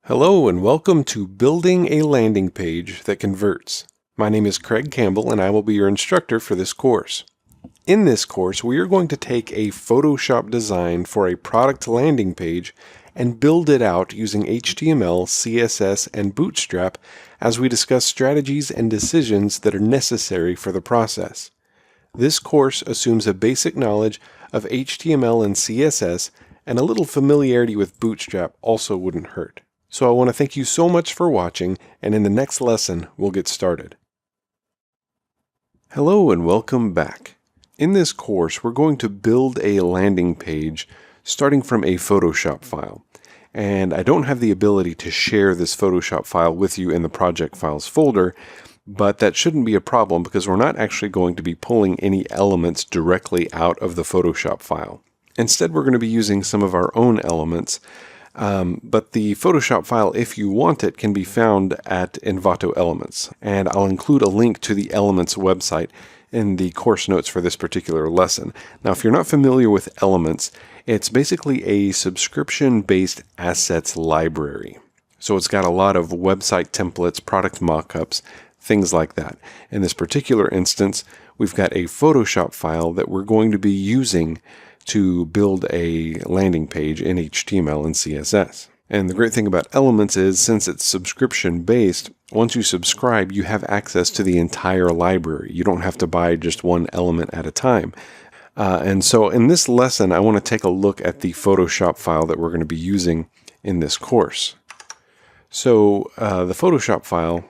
Hello and welcome to Building a Landing Page that Converts. My name is Craig Campbell and I will be your instructor for this course. In this course, we are going to take a Photoshop design for a product landing page and build it out using HTML, CSS, and Bootstrap as we discuss strategies and decisions that are necessary for the process. This course assumes a basic knowledge of HTML and CSS, and a little familiarity with Bootstrap also wouldn't hurt. So I want to thank you so much for watching, and in the next lesson, we'll get started. Hello and welcome back. In this course, we're going to build a landing page starting from a Photoshop file. And I don't have the ability to share this Photoshop file with you in the project files folder, but that shouldn't be a problem because we're not actually going to be pulling any elements directly out of the Photoshop file. Instead, we're going to be using some of our own elements. But the Photoshop file, if you want it, can be found at Envato Elements. And I'll include a link to the Elements website in the course notes for this particular lesson. Now, if you're not familiar with Elements, it's basically a subscription-based assets library. So it's got a lot of website templates, product mockups, things like that. In this particular instance, we've got a Photoshop file that we're going to be using to build a landing page in HTML and CSS. And the great thing about Elements is, since it's subscription-based, once you subscribe, you have access to the entire library. You don't have to buy just one element at a time. And so in this lesson, I want to take a look at the Photoshop file that we're going to be using in this course. So the Photoshop file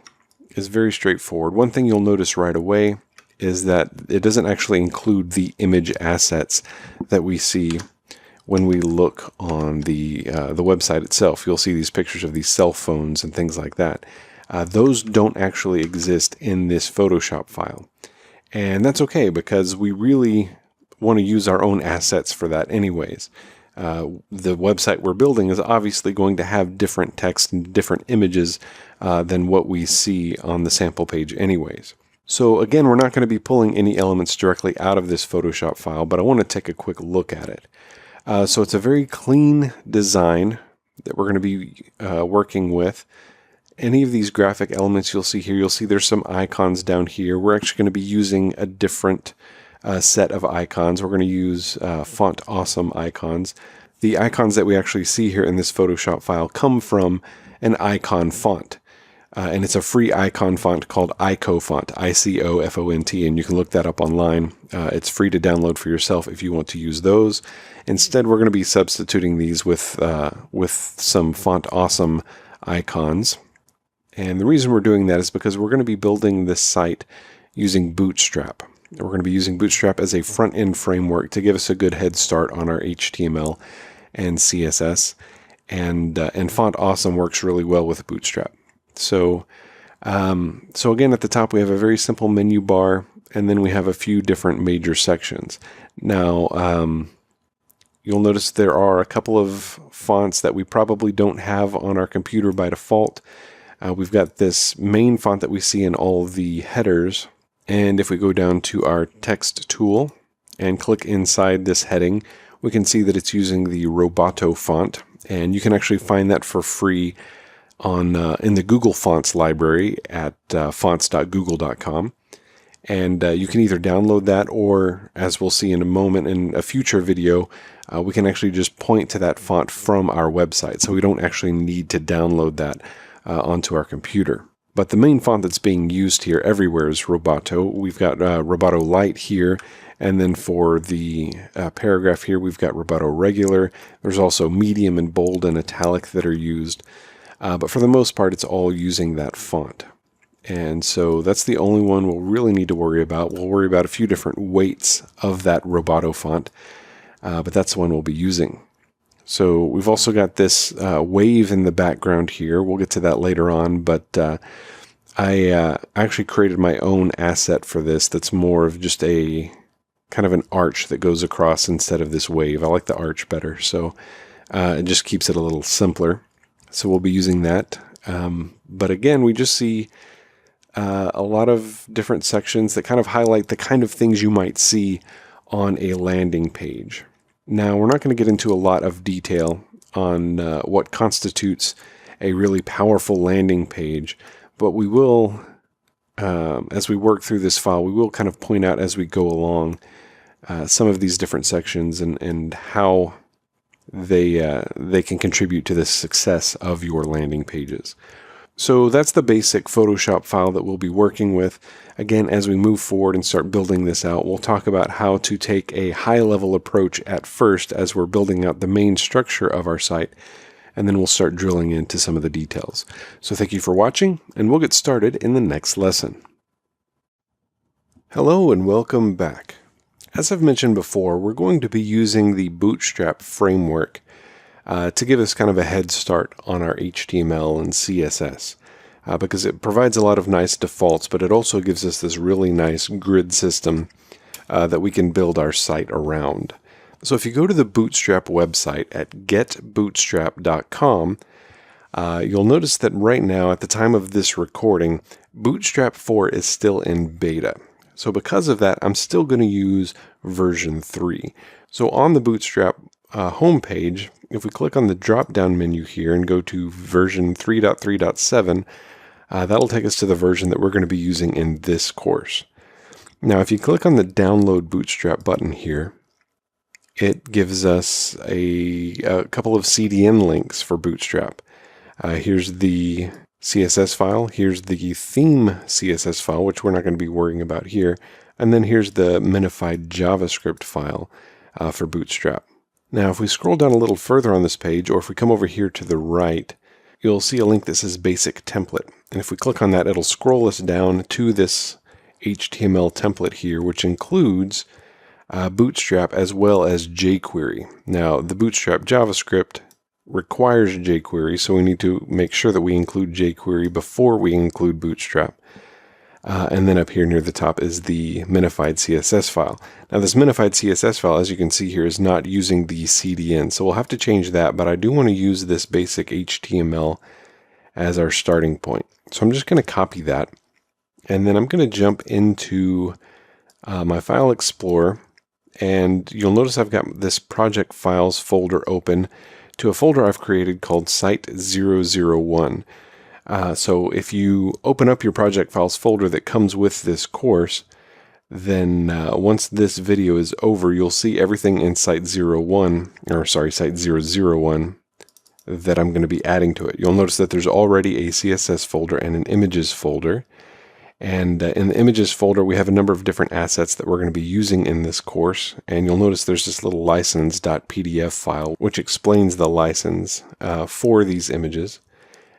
is very straightforward. One thing you'll notice right away is that it doesn't actually include the image assets that we see when we look on the website itself. You'll see these pictures of these cell phones and things like that. Those don't actually exist in this Photoshop file. And that's okay because we really want to use our own assets for that anyways. The website we're building is obviously going to have different text and different images than what we see on the sample page anyways. So again, we're not going to be pulling any elements directly out of this Photoshop file, but I want to take a quick look at it. So it's a very clean design that we're going to be working with. Any of these graphic elements you'll see here, you'll see there's some icons down here. We're actually going to be using a different set of icons. We're going to use Font Awesome icons. The icons that we actually see here in this Photoshop file come from an icon font. And it's a free icon font called ICOFont, I-C-O-F-O-N-T, and you can look that up online. It's free to download for yourself if you want to use those. Instead, we're going to be substituting these with some Font Awesome icons. And the reason we're doing that is because we're going to be building this site using Bootstrap. We're going to be using Bootstrap as a front-end framework to give us a good head start on our HTML and CSS. And Font Awesome works really well with Bootstrap. So again, at the top we have a very simple menu bar, and then we have a few different major sections. Now, you'll notice there are a couple of fonts that we probably don't have on our computer by default. We've got this main font that we see in all of the headers, and if we go down to our text tool and click inside this heading, we can see that it's using the Roboto font, and you can actually find that for free on in the Google Fonts library at fonts.google.com. And you can either download that, or as we'll see in a moment in a future video, we can actually just point to that font from our website. So we don't actually need to download that onto our computer. But the main font that's being used here everywhere is Roboto. We've got Roboto Light here. And then for the paragraph here, we've got Roboto Regular. There's also medium and bold and italic that are used. But for the most part, it's all using that font. And so that's the only one we'll really need to worry about. We'll worry about a few different weights of that Roboto font, but that's the one we'll be using. So we've also got this wave in the background here. We'll get to that later on, but I actually created my own asset for this that's more of just a kind of an arch that goes across instead of this wave. I like the arch better, so it just keeps it a little simpler. So we'll be using that. But again, we just see a lot of different sections that kind of highlight the kind of things you might see on a landing page. Now, we're not going to get into a lot of detail on what constitutes a really powerful landing page, but we will, as we work through this file, we will kind of point out as we go along some of these different sections and how they can contribute to the success of your landing pages. So that's the basic Photoshop file that we'll be working with. Again, as we move forward and start building this out, we'll talk about how to take a high-level approach at first as we're building out the main structure of our site, and then we'll start drilling into some of the details. So thank you for watching, and we'll get started in the next lesson. Hello and welcome back. As I've mentioned before, we're going to be using the Bootstrap framework to give us kind of a head start on our HTML and CSS because it provides a lot of nice defaults, but it also gives us this really nice grid system that we can build our site around. So if you go to the Bootstrap website at getbootstrap.com, you'll notice that right now, at the time of this recording, Bootstrap 4 is still in beta. So because of that, I'm still going to use version 3. So on the Bootstrap homepage, if we click on the drop-down menu here and go to version 3.3.7, that'll take us to the version that we're going to be using in this course. Now, if you click on the Download Bootstrap button here, it gives us a couple of CDN links for Bootstrap. Here's the CSS file, here's the theme CSS file, which we're not going to be worrying about here, and then here's the minified JavaScript file for Bootstrap. Now if we scroll down a little further on this page, or if we come over here to the right, you'll see a link that says Basic Template, and if we click on that, it'll scroll us down to this HTML template here, which includes Bootstrap as well as jQuery. Now the Bootstrap JavaScript requires jQuery, so we need to make sure that we include jQuery before we include Bootstrap. And then up here near the top is the minified CSS file. Now this minified CSS file, as you can see here, is not using the CDN, so we'll have to change that, but I do want to use this basic HTML as our starting point. So I'm just going to copy that, and then I'm going to jump into my File Explorer, and you'll notice I've got this project files folder open to a folder I've created called Site 001. So if you open up your project files folder that comes with this course, then once this video is over, you'll see everything in Site 001 that I'm going to be adding to it. You'll notice that there's already a CSS folder and an images folder. And in the images folder, we have a number of different assets that we're going to be using in this course. And you'll notice there's this little license.pdf file, which explains the license for these images.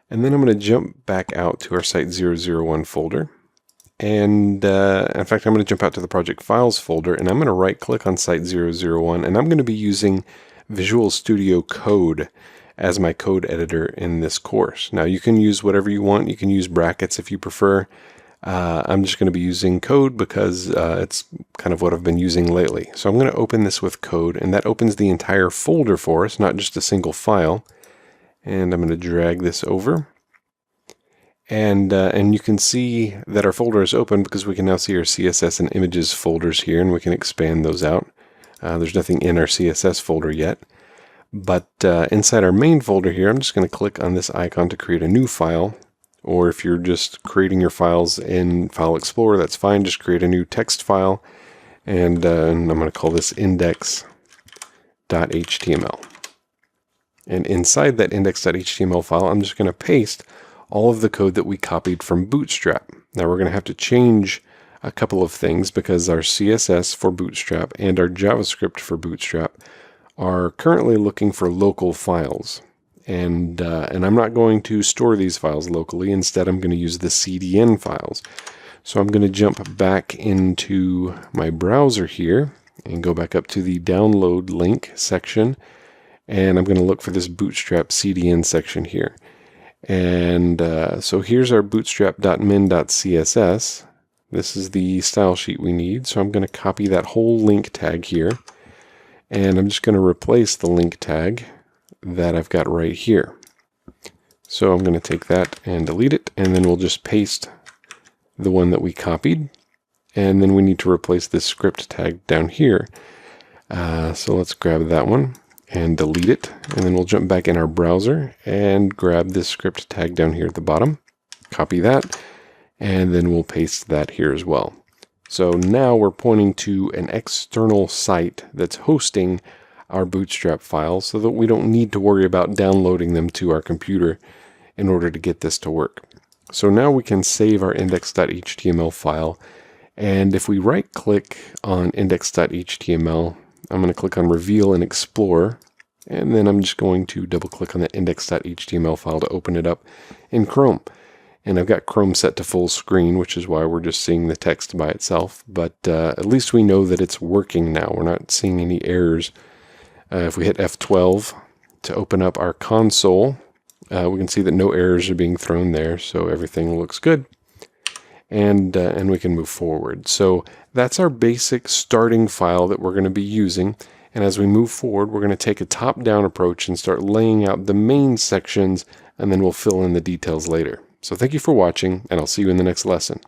And then I'm going to jump back out to our Site 001 folder. And in fact, I'm going to jump out to the project files folder, and I'm going to right click on Site 001, and I'm going to be using Visual Studio Code as my code editor in this course. Now you can use whatever you want. You can use brackets if you prefer. I'm just going to be using code because it's kind of what I've been using lately. So I'm going to open this with code, and that opens the entire folder for us, not just a single file. And I'm going to drag this over. And you can see that our folder is open because we can now see our CSS and images folders here, and we can expand those out. There's nothing in our CSS folder yet. But inside our main folder here, I'm just going to click on this icon to create a new file. Or if you're just creating your files in File Explorer, that's fine. Just create a new text file. And I'm going to call this index.html. And inside that index.html file, I'm just going to paste all of the code that we copied from Bootstrap. Now we're going to have to change a couple of things because our CSS for Bootstrap and our JavaScript for Bootstrap are currently looking for local files. And I'm not going to store these files locally. Instead, I'm going to use the CDN files. So I'm going to jump back into my browser here and go back up to the download link section. And I'm going to look for this Bootstrap CDN section here. And so here's our bootstrap.min.css. This is the style sheet we need. So I'm going to copy that whole link tag here. And I'm just going to replace the link tag that I've got right here. So I'm going to take that and delete it, and then we'll just paste the one that we copied, and then we need to replace this script tag down here. So let's grab that one, and delete it. And then we'll jump back in our browser and grab this script tag down here at the bottom, copy that, and then we'll paste that here as well. So now we're pointing to an external site that's hosting our Bootstrap files so that we don't need to worry about downloading them to our computer in order to get this to work. So now we can save our index.html file, and if we right click on index.html, I'm going to click on Reveal and Explore, and then I'm just going to double click on that index.html file to open it up in Chrome. And I've got Chrome set to full screen, which is why we're just seeing the text by itself, but at least we know that it's working now. We're not seeing any errors. If we hit F12 to open up our console, we can see that no errors are being thrown there, so everything looks good. And we can move forward. So that's our basic starting file that we're going to be using. And as we move forward, we're going to take a top-down approach and start laying out the main sections, and then we'll fill in the details later. So thank you for watching, and I'll see you in the next lesson.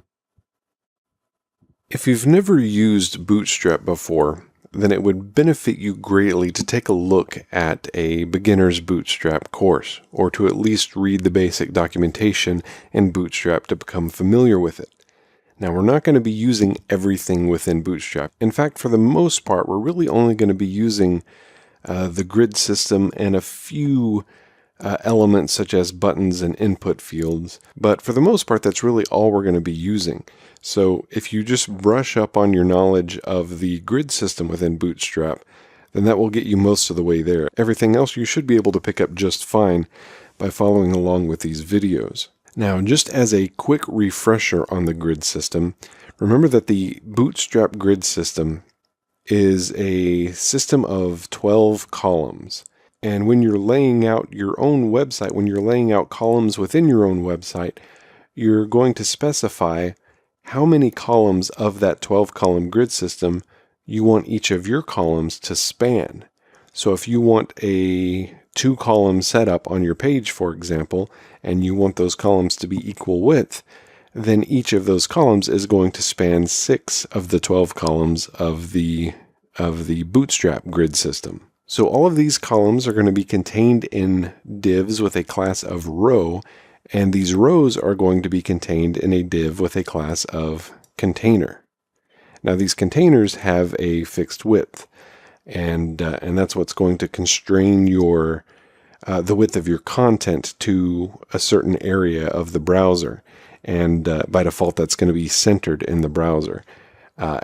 If you've never used Bootstrap before, then it would benefit you greatly to take a look at a beginner's Bootstrap course, or to at least read the basic documentation in Bootstrap to become familiar with it. Now, we're not going to be using everything within Bootstrap. In fact, for the most part, we're really only going to be using the grid system and a few elements such as buttons and input fields. But for the most part, that's really all we're going to be using. So if you just brush up on your knowledge of the grid system within Bootstrap, then that will get you most of the way there. Everything else you should be able to pick up just fine by following along with these videos. Now, just as a quick refresher on the grid system, remember that the Bootstrap grid system is a system of 12 columns. And when you're laying out your own website, when you're laying out columns within your own website, you're going to specify how many columns of that 12-column grid system you want each of your columns to span. So if you want a 2-column setup on your page, for example, and you want those columns to be equal width, then each of those columns is going to span 6 of the 12 columns of the Bootstrap grid system. So all of these columns are going to be contained in divs with a class of row, and these rows are going to be contained in a div with a class of container. Now these containers have a fixed width, and that's what's going to constrain your the width of your content to a certain area of the browser, and by default that's going to be centered in the browser.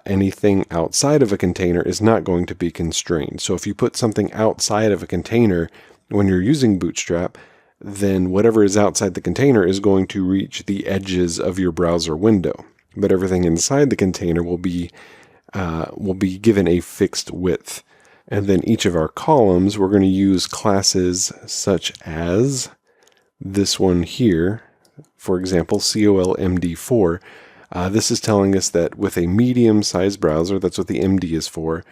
Anything outside of a container is not going to be constrained. So if you put something outside of a container when you're using Bootstrap, then whatever is outside the container is going to reach the edges of your browser window. But everything inside the container will be given a fixed width. And then each of our columns, we're going to use classes such as this one here, for example, COLMD4. This is telling us that with a medium-sized browser, that's what the MD is for,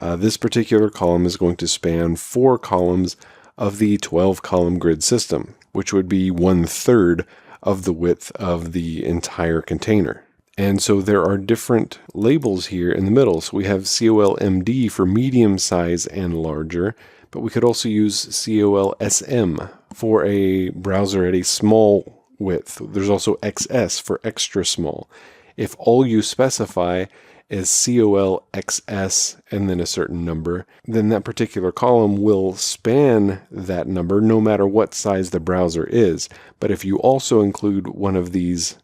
this particular column is going to span 4 columns of the 12-column grid system, which would be 1/3 of the width of the entire container. And so there are different labels here in the middle. So we have COLMD for medium size and larger, but we could also use COLSM for a browser at a small width. There's also XS for extra small. If all you specify is COLXS and then a certain number, then that particular column will span that number no matter what size the browser is. But if you also include one of these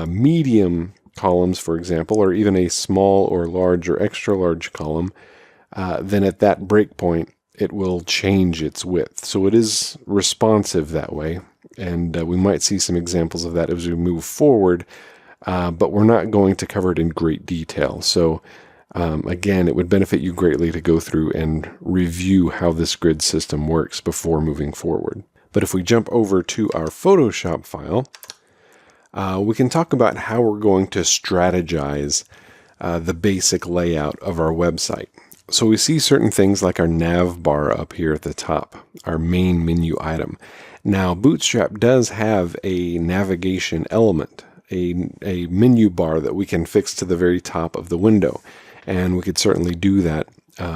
medium columns, for example, or even a small or large or extra large column, then at that breakpoint it will change its width. So it is responsive that way, and we might see some examples of that as we move forward, but we're not going to cover it in great detail. So again, it would benefit you greatly to go through and review how this grid system works before moving forward. But if we jump over to our Photoshop file, we can talk about how we're going to strategize the basic layout of our website. So we see certain things like our nav bar up here at the top, our main menu item. Now, Bootstrap does have a navigation element, a menu bar that we can fix to the very top of the window, and we could certainly do that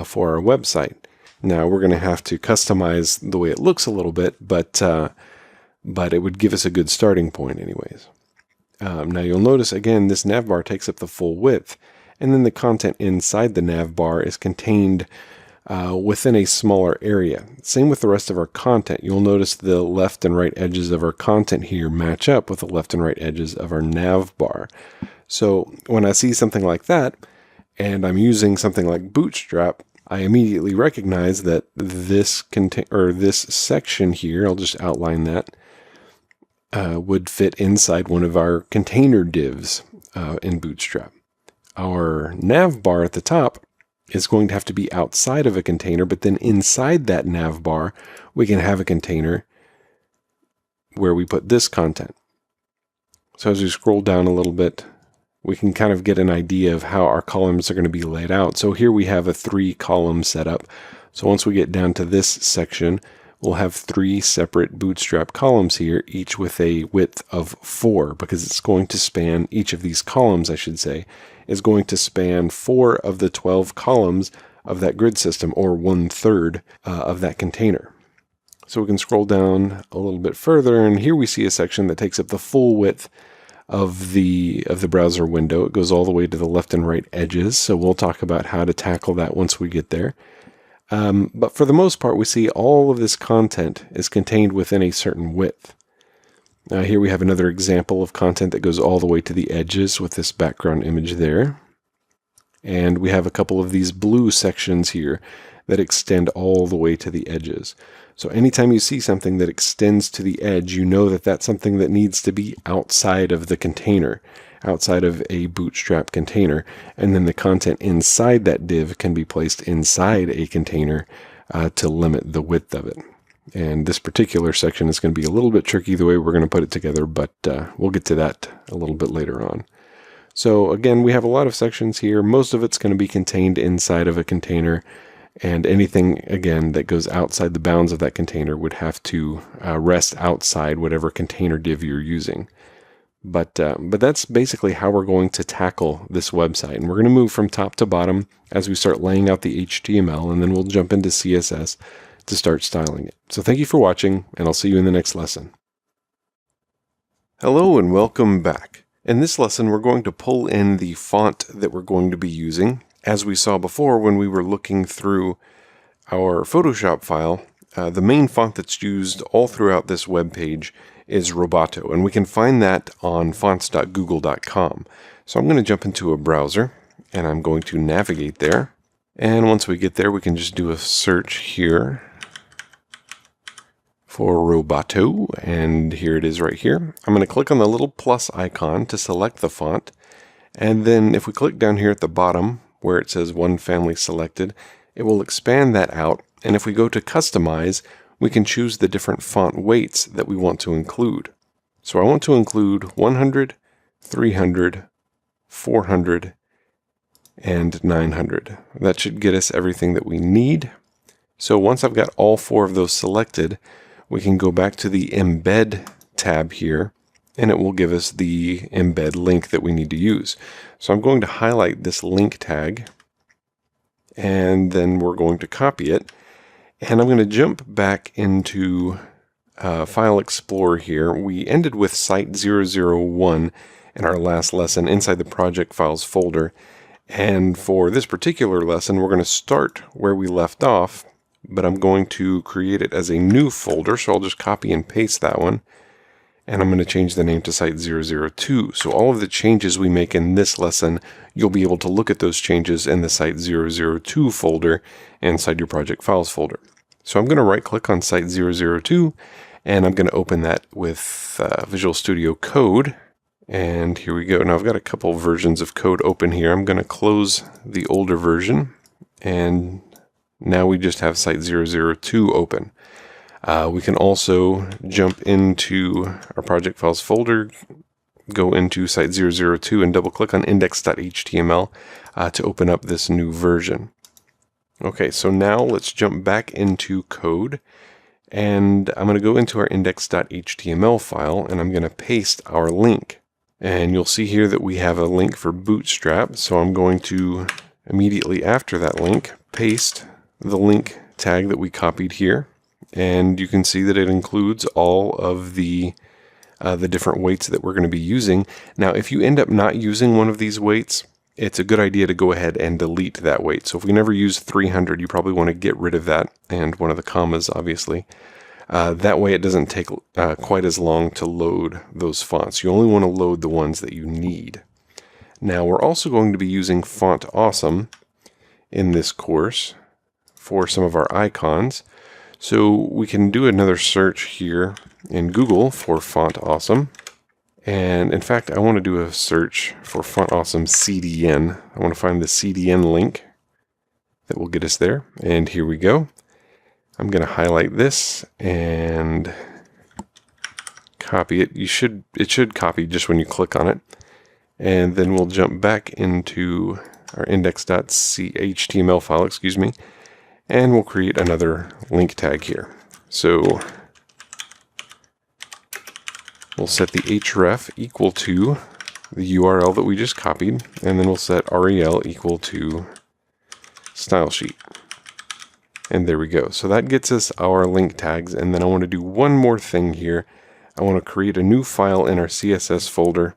for our website. Now we're going to have to customize the way it looks a little bit, but it would give us a good starting point anyways. Now you'll notice again this navbar takes up the full width, and then the content inside the navbar is contained within a smaller area. Same with the rest of our content. You'll notice the left and right edges of our content here match up with the left and right edges of our navbar. So when I see something like that, and I'm using something like Bootstrap, I immediately recognize that this section here, I'll just outline that, would fit inside one of our container divs in Bootstrap. Our navbar at the top is going to have to be outside of a container, but then inside that navbar, we can have a container where we put this content. So as we scroll down a little bit, we can kind of get an idea of how our columns are going to be laid out. So here we have a 3-column setup. So once we get down to this section, we'll have 3 separate Bootstrap columns here, each with a width of 4, because it's going to span, each of these columns, I should say, is going to span 4 of the 12 columns of that grid system, or 1/3 of that container. So we can scroll down a little bit further, and here we see a section that takes up the full width of the browser window. It goes all the way to the left and right edges, so we'll talk about how to tackle that once we get there. But for the most part, we see all of this content is contained within a certain width. Here we have another example of content that goes all the way to the edges with this background image there. And we have a couple of these blue sections here that extend all the way to the edges. So anytime you see something that extends to the edge, you know that that's something that needs to be outside of the container, outside of a Bootstrap container. And then the content inside that div can be placed inside a container to limit the width of it. And this particular section is going to be a little bit tricky the way we're going to put it together, but we'll get to that a little bit later on. So again, we have a lot of sections here. Most of it's going to be contained inside of a container, and anything, again, that goes outside the bounds of that container would have to rest outside whatever container div you're using. But that's basically how we're going to tackle this website. And we're going to move from top to bottom as we start laying out the HTML, and then we'll jump into CSS to start styling it. So thank you for watching, and I'll see you in the next lesson. Hello and welcome back. In this lesson, we're going to pull in the font that we're going to be using. As we saw before when we were looking through our Photoshop file, the main font that's used all throughout this web page is Roboto, and we can find that on fonts.google.com. So I'm going to jump into a browser, and I'm going to navigate there. And once we get there, we can just do a search here for Roboto, and here it is right here. I'm going to click on the little plus icon to select the font, and then if we click down here at the bottom where it says one family selected, it will expand that out, and if we go to customize, we can choose the different font weights that we want to include. So I want to include 100, 300, 400, and 900. That should get us everything that we need. So once I've got all 4 of those selected, we can go back to the embed tab here, and it will give us the embed link that we need to use. So I'm going to highlight this link tag, and then we're going to copy it, and I'm going to jump back into File Explorer here. We ended with Site 001 in our last lesson inside the Project Files folder, and for this particular lesson we're going to start where we left off, but I'm going to create it as a new folder, so I'll just copy and paste that one, and I'm going to change the name to Site 002. So all of the changes we make in this lesson, you'll be able to look at those changes in the Site 002 folder inside your Project Files folder. So I'm going to right click on Site 002, and I'm going to open that with Visual Studio Code. And here we go. Now I've got a couple versions of code open here. I'm going to close the older version, and now we just have Site 002 open. We can also jump into our Project Files folder, go into Site 002 and double click on index.html to open up this new version. Okay, so now let's jump back into code, and I'm going to go into our index.html file, and I'm going to paste our link. And you'll see here that we have a link for Bootstrap, so I'm going to immediately after that link paste the link tag that we copied here, and you can see that it includes all of the different weights that we're going to be using. Now, if you end up not using one of these weights, it's a good idea to go ahead and delete that weight. So if we never use 300, you probably want to get rid of that and one of the commas, obviously. That way it doesn't take quite as long to load those fonts. You only want to load the ones that you need. Now, we're also going to be using Font Awesome in this course for some of our icons. So we can do another search here in Google for Font Awesome. And in fact, I want to do a search for Font Awesome CDN. I want to find the CDN link that will get us there. And here we go. I'm going to highlight this and copy it. It should copy just when you click on it. And then we'll jump back into our index.html file, and we'll create another link tag here. So we'll set the href equal to the URL that we just copied, and then we'll set rel equal to style sheet. And there we go. So that gets us our link tags, and then I want to do one more thing here. I want to create a new file in our CSS folder,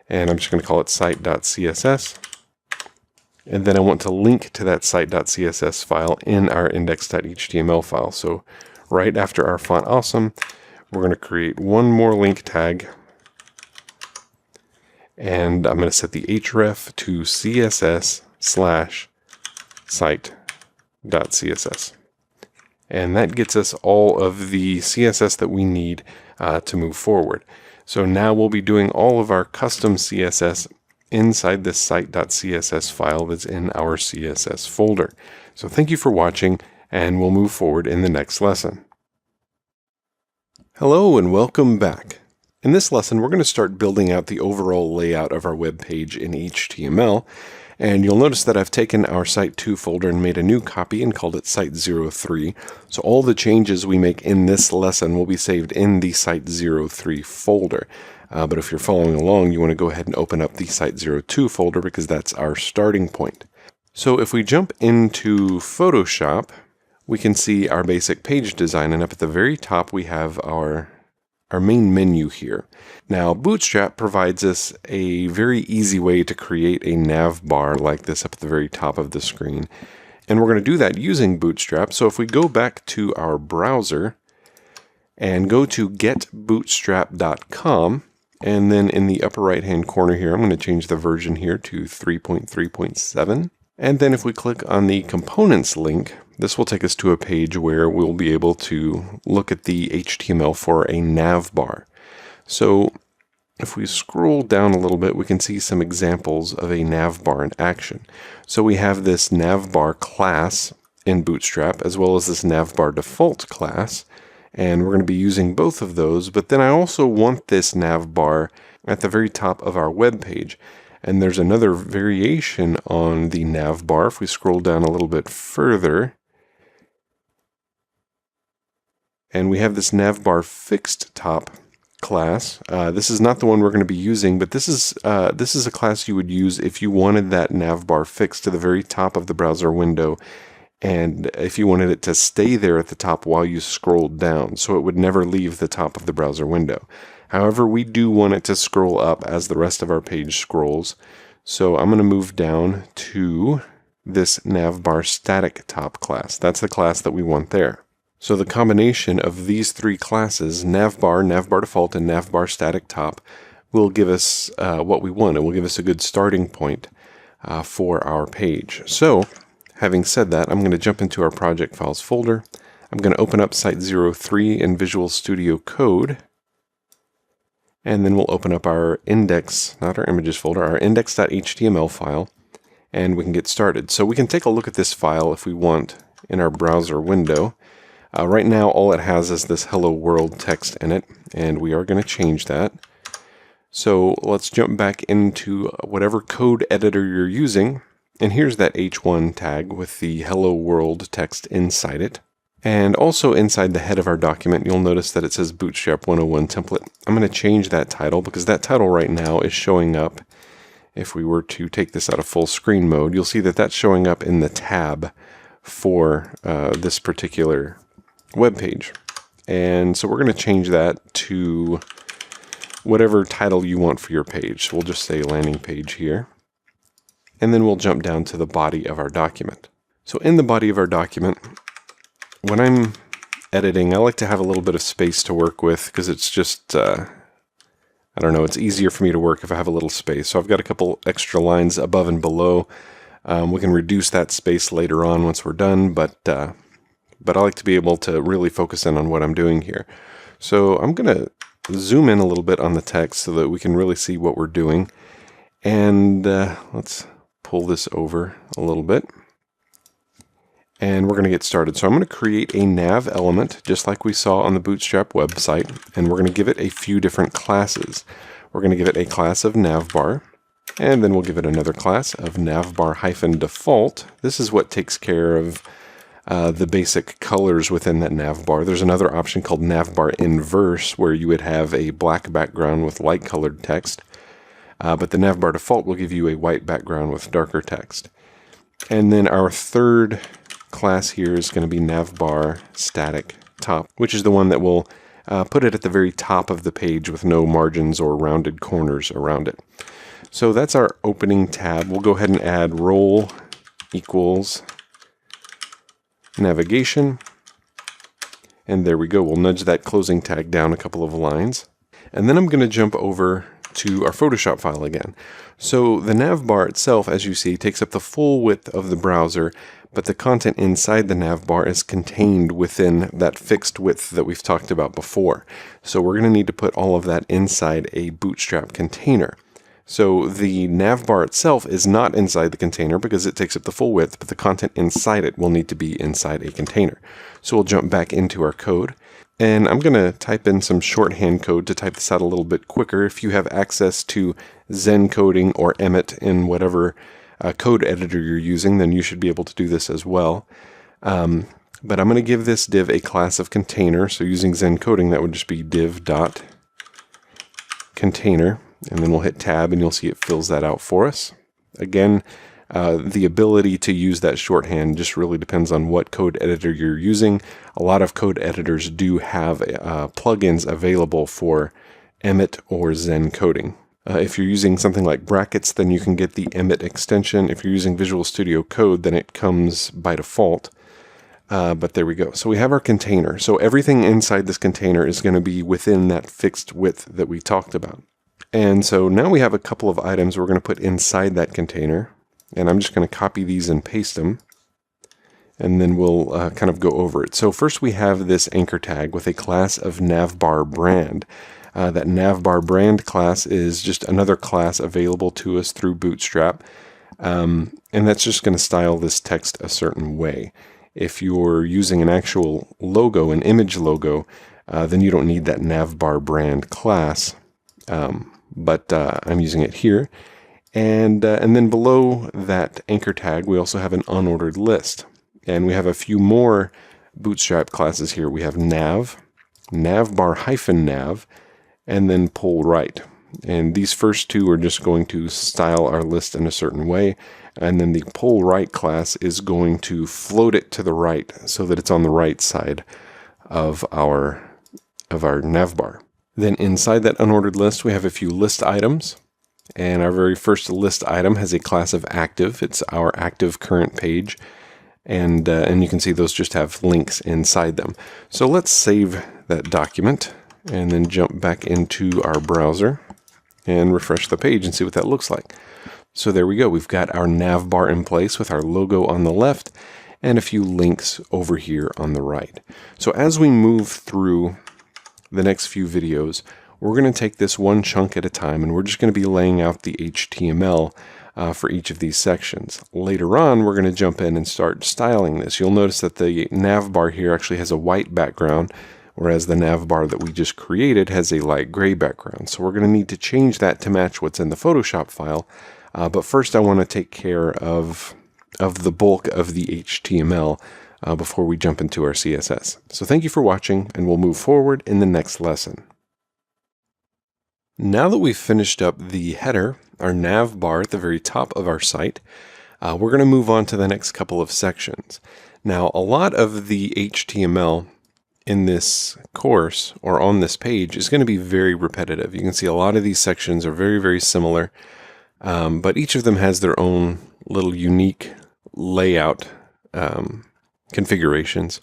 and I'm just going to call it site.css. And then I want to link to that site.css file in our index.html file. So right after our Font Awesome, we're going to create one more link tag, and I'm going to set the href to css/site.css. And that gets us all of the CSS that we need to move forward. So now we'll be doing all of our custom CSS inside this site.css file that's in our CSS folder. So thank you for watching, and we'll move forward in the next lesson. Hello and welcome back. In this lesson, we're going to start building out the overall layout of our web page in HTML. And you'll notice that I've taken our Site2 folder and made a new copy and called it Site03. So all the changes we make in this lesson will be saved in the Site03 folder. But if you're following along, you want to go ahead and open up the Site02 folder because that's our starting point. So if we jump into Photoshop, we can see our basic page design, and up at the very top we have our main menu here. Now, Bootstrap provides us a very easy way to create a nav bar like this up at the very top of the screen. And we're going to do that using Bootstrap. So if we go back to our browser and go to getbootstrap.com, and then in the upper right hand corner here, I'm going to change the version here to 3.3.7. And then if we click on the components link, this will take us to a page where we'll be able to look at the HTML for a nav bar. So if we scroll down a little bit, we can see some examples of a nav bar in action. So we have this nav bar class in Bootstrap, as well as this nav bar default class. And we're going to be using both of those, but then I also want this nav bar at the very top of our web page. And there's another variation on the nav bar. If we scroll down a little bit further, and we have this nav bar fixed top class. This is not the one we're going to be using, but this is a class you would use if you wanted that nav bar fixed to the very top of the browser window, and if you wanted it to stay there at the top while you scrolled down, so it would never leave the top of the browser window. However, we do want it to scroll up as the rest of our page scrolls. So I'm going to move down to this navbar static top class. That's the class that we want there. So the combination of these three classes, navbar, navbar default, and navbar static top, will give us what we want. It will give us a good starting point for our page. So having said that, I'm going to jump into our project files folder. I'm going to open up Site03 in Visual Studio Code. And then we'll open up our index, not our images folder, our index.html file, and we can get started. So we can take a look at this file if we want in our browser window. Right now, all it has is this hello world text in it, and we are going to change that. So let's jump back into whatever code editor you're using, and here's that h1 tag with the hello world text inside it. And also inside the head of our document, you'll notice that it says Bootstrap 101 template. I'm going to change that title because that title right now is showing up. If we were to take this out of full screen mode, you'll see that that's showing up in the tab for this particular web page. And so we're going to change that to whatever title you want for your page. So we'll just say landing page here. And then we'll jump down to the body of our document. So in the body of our document, when I'm editing, I like to have a little bit of space to work with because it's just, I don't know, it's easier for me to work if I have a little space. So I've got a couple extra lines above and below. We can reduce that space later on once we're done, but I like to be able to really focus in on what I'm doing here. So I'm going to zoom in a little bit on the text so that we can really see what we're doing. And let's pull this over a little bit. And we're going to get started. So I'm going to create a nav element just like we saw on the Bootstrap website, and we're going to give it a few different classes. We're going to give it a class of navbar, and then we'll give it another class of navbar-default. This is what takes care of the basic colors within that navbar. There's another option called navbar inverse where you would have a black background with light colored text, but the navbar default will give you a white background with darker text. And then our third class here is going to be navbar static top, which is the one that will put it at the very top of the page with no margins or rounded corners around it. So that's our opening tab. We'll go ahead and add role equals navigation. And there we go. We'll nudge that closing tag down a couple of lines. And then I'm going to jump over to our Photoshop file again. So the navbar itself, as you see, takes up the full width of the browser, but the content inside the navbar is contained within that fixed width that we've talked about before. So we're going to need to put all of that inside a Bootstrap container. So the navbar itself is not inside the container because it takes up the full width, but the content inside it will need to be inside a container. So we'll jump back into our code. And I'm going to type in some shorthand code to type this out a little bit quicker. If you have access to Zen coding or Emmet in whatever code editor you're using, then you should be able to do this as well. But I'm going to give this div a class of container. So using Zen coding, that would just be div.container. And then we'll hit tab and you'll see it fills that out for us. Again, the ability to use that shorthand just really depends on what code editor you're using. A lot of code editors do have plugins available for Emmet or Zen coding. If you're using something like brackets, then you can get the Emmet extension. If you're using Visual Studio Code, then it comes by default. But there we go. So we have our container. So everything inside this container is going to be within that fixed width that we talked about. And so now we have a couple of items we're going to put inside that container. And I'm just going to copy these and paste them. And then we'll kind of go over it. So first we have this anchor tag with a class of navbar brand. That navbar brand class is just another class available to us through Bootstrap. And that's just going to style this text a certain way. If you're using an actual logo, an image logo, then you don't need that navbar brand class. But I'm using it here. And then below that anchor tag, we also have an unordered list. And we have a few more Bootstrap classes here. We have nav, navbar-nav, and then pull right. And these first two are just going to style our list in a certain way. And then the pull right class is going to float it to the right so that it's on the right side of our navbar. Then inside that unordered list, we have a few list items. And our very first list item has a class of active. It's our active current page. And you can see those just have links inside them. So let's save that document and then jump back into our browser and refresh the page and see what that looks like. So there we go. We've got our navbar in place with our logo on the left and a few links over here on the right. So as we move through the next few videos, we're going to take this one chunk at a time and we're just going to be laying out the HTML for each of these sections. Later on, we're going to jump in and start styling this. You'll notice that the navbar here actually has a white background, whereas the navbar that we just created has a light gray background. So we're going to need to change that to match what's in the Photoshop file. But first I want to take care of the bulk of the HTML before we jump into our CSS. So thank you for watching, and we'll move forward in the next lesson. Now that we've finished up the header, our nav bar at the very top of our site, We're going to move on to the next couple of sections. Now, a lot of the HTML in this course or on this page is going to be very repetitive. You can see a lot of these sections are very, very similar, but each of them has their own little unique layout configurations.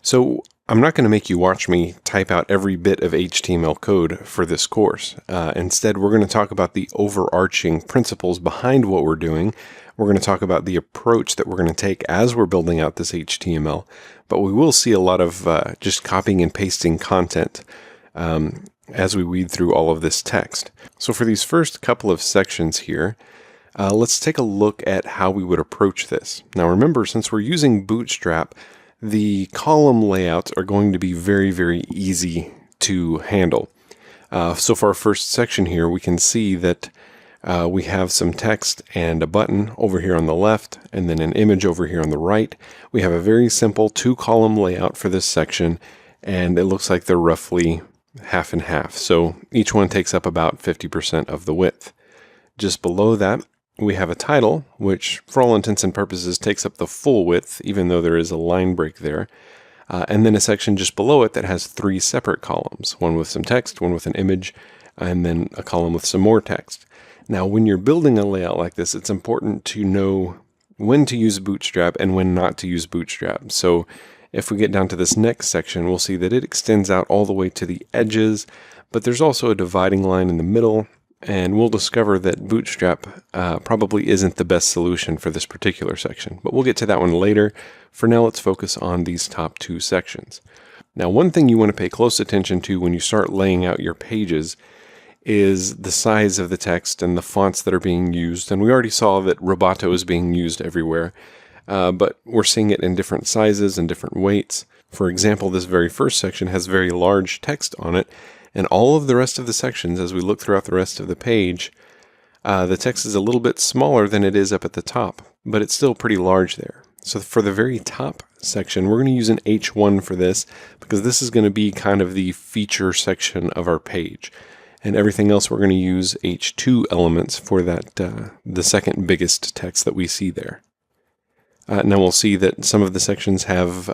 So I'm not going to make you watch me type out every bit of HTML code for this course. Instead, we're going to talk about the overarching principles behind what we're doing. We're going to talk about the approach that we're going to take as we're building out this HTML, but we will see a lot of just copying and pasting content as we weed through all of this text. So for these first couple of sections here, let's take a look at how we would approach this. Now remember, since we're using Bootstrap, the column layouts are going to be very, very easy to handle. So for our first section here, we can see that we have some text and a button over here on the left, and then an image over here on the right. We have a very simple 2-column layout for this section, and it looks like they're roughly half and half. So each one takes up about 50% of the width. Just below that, we have a title, which for all intents and purposes takes up the full width, even though there is a line break there. And then a section just below it that has 3 separate columns, one with some text, one with an image, and then a column with some more text. Now, when you're building a layout like this, it's important to know when to use Bootstrap and when not to use Bootstrap. So if we get down to this next section, we'll see that it extends out all the way to the edges, but there's also a dividing line in the middle, and we'll discover that Bootstrap probably isn't the best solution for this particular section, but we'll get to that one later. For now, let's focus on these top 2 sections. Now, one thing you want to pay close attention to when you start laying out your pages is the size of the text and the fonts that are being used. And we already saw that Roboto is being used everywhere, but we're seeing it in different sizes and different weights. For example, this very first section has very large text on it, and all of the rest of the sections, as we look throughout the rest of the page, the text is a little bit smaller than it is up at the top, but it's still pretty large there. So for the very top section, we're going to use an H1 for this, because this is going to be kind of the feature section of our page. And everything else we're going to use H2 elements for that, the second biggest text that we see there. Now we'll see that some of the sections have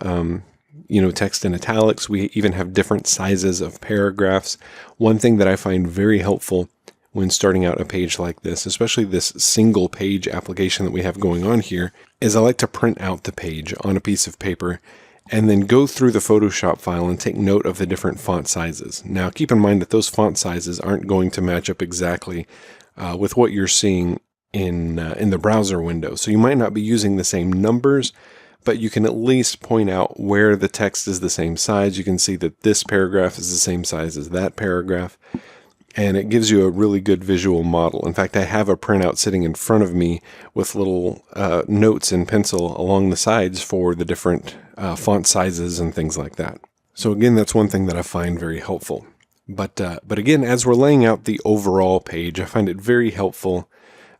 text in italics. We even have different sizes of paragraphs. One thing that I find very helpful when starting out a page like this, especially this single page application that we have going on here, is I like to print out the page on a piece of paper and then go through the Photoshop file and take note of the different font sizes. Now keep in mind that those font sizes aren't going to match up exactly with what you're seeing in the browser window. So you might not be using the same numbers, but you can at least point out where the text is the same size. You can see that this paragraph is the same size as that paragraph, and it gives you a really good visual model. In fact, I have a printout sitting in front of me with little notes in pencil along the sides for the different font sizes and things like that. So again, that's one thing that I find very helpful. But again, as we're laying out the overall page, I find it very helpful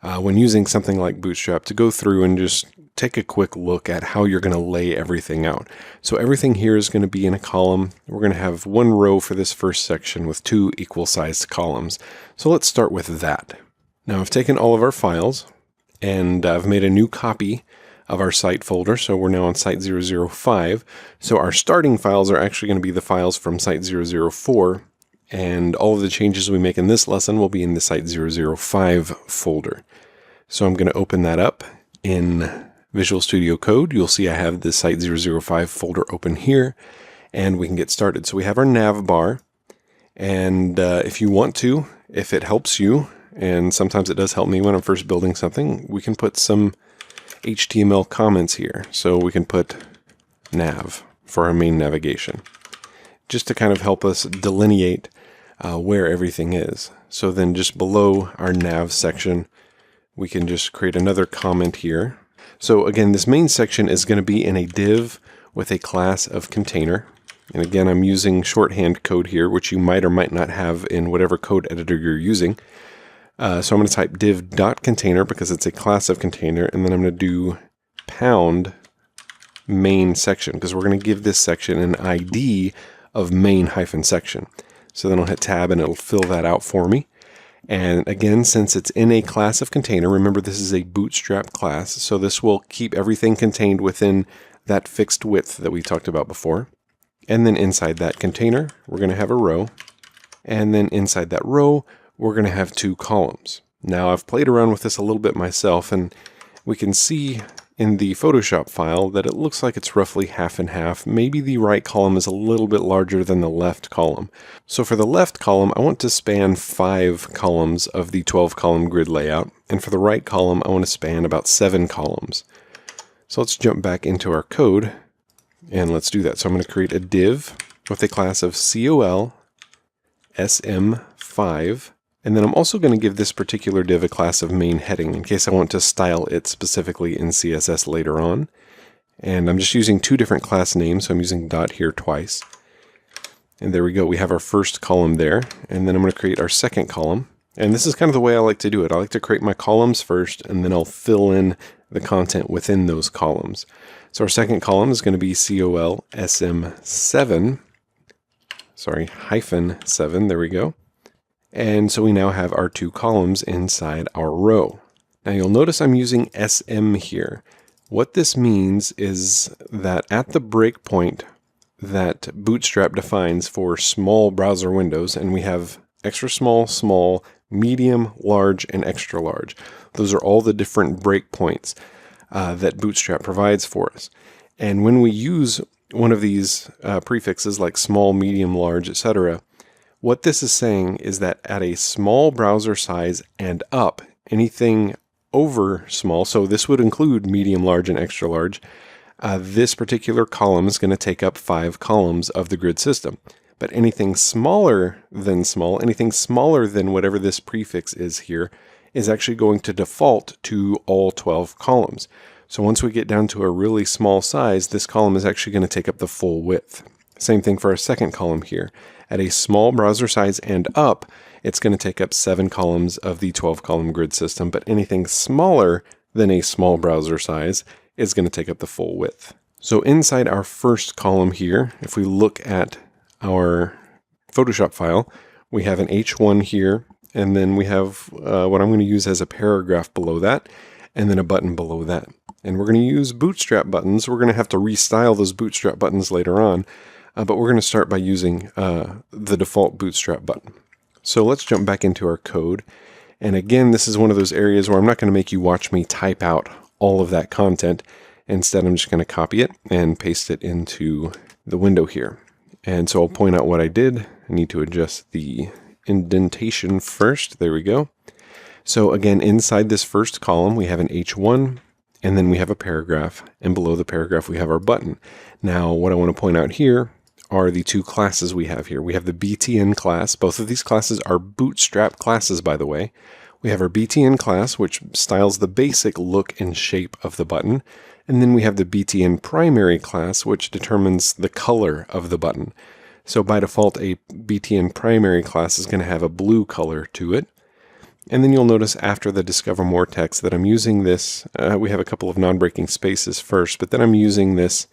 when using something like Bootstrap to go through and just take a quick look at how you're going to lay everything out. So everything here is going to be in a column. We're going to have one row for this first section with 2 equal-sized columns. So let's start with that. Now I've taken all of our files and I've made a new copy of our site folder. So we're now on site 005. So our starting files are actually going to be the files from site 004. And all of the changes we make in this lesson will be in the site 005 folder. So I'm going to open that up in Visual Studio Code. You'll see I have the site 005 folder open here, and we can get started. So we have our nav bar, and if you want to, if it helps you, and sometimes it does help me when I'm first building something, we can put some HTML comments here. So we can put nav for our main navigation, just to kind of help us delineate where everything is. So then just below our nav section, we can just create another comment here. So again, this main section is going to be in a div with a class of container. And again, I'm using shorthand code here, which you might or might not have in whatever code editor you're using. So I'm going to type div.container because it's a class of container, and then I'm going to do pound main section because we're going to give this section an ID of main-section. So then I'll hit tab and it'll fill that out for me. And again, since it's in a class of container, remember this is a Bootstrap class, so this will keep everything contained within that fixed width that we talked about before. And then inside that container, we're going to have a row. And then inside that row, we're going to have 2 columns. Now I've played around with this a little bit myself, and we can see in the Photoshop file that it looks like it's roughly half and half. Maybe the right column is a little bit larger than the left column. So for the left column, I want to span 5 columns of the 12 column grid layout. And for the right column, I want to span about 7 columns. So let's jump back into our code and let's do that. So I'm going to create a div with a class of COL SM5. And then I'm also going to give this particular div a class of main heading in case I want to style it specifically in CSS later on. And I'm just using 2 different class names, so I'm using dot here twice. And there we go, we have our first column there. And then I'm going to create our second column. And this is kind of the way I like to do it. I like to create my columns first, and then I'll fill in the content within those columns. So our second column is going to be COL SM7. Sorry, -7, there we go. And so we now have our 2 columns inside our row. Now you'll notice I'm using SM here. What this means is that at the breakpoint that Bootstrap defines for small browser windows, and we have extra small, small, medium, large, and extra large. Those are all the different breakpoints that Bootstrap provides for us. And when we use one of these prefixes like small, medium, large, etc., what this is saying is that at a small browser size and up, anything over small, so this would include medium, large, and extra large, this particular column is going to take up 5 columns of the grid system. But anything smaller than small, anything smaller than whatever this prefix is here, is actually going to default to all 12 columns. So once we get down to a really small size, this column is actually going to take up the full width. Same thing for our second column here. At a small browser size and up, it's going to take up 7 columns of the 12 column grid system, but anything smaller than a small browser size is going to take up the full width. So inside our first column here, if we look at our Photoshop file, we have an H1 here, and then we have what I'm going to use as a paragraph below that, and then a button below that. And we're going to use Bootstrap buttons. We're going to have to restyle those Bootstrap buttons later on. But we're going to start by using the default Bootstrap button. So let's jump back into our code. And again, this is one of those areas where I'm not going to make you watch me type out all of that content. Instead, I'm just going to copy it and paste it into the window here. And so I'll point out what I did. I need to adjust the indentation first. There we go. So again, inside this first column, we have an H1. And then we have a paragraph. And below the paragraph, we have our button. Now, what I want to point out here are the 2 classes we have here. We have the BTN class. Both of these classes are Bootstrap classes, by the way. We have our BTN class, which styles the basic look and shape of the button. And then we have the BTN primary class, which determines the color of the button. So by default, a BTN primary class is going to have a blue color to it. And then you'll notice after the Discover More text that I'm using this, we have a couple of non-breaking spaces first, but then I'm using this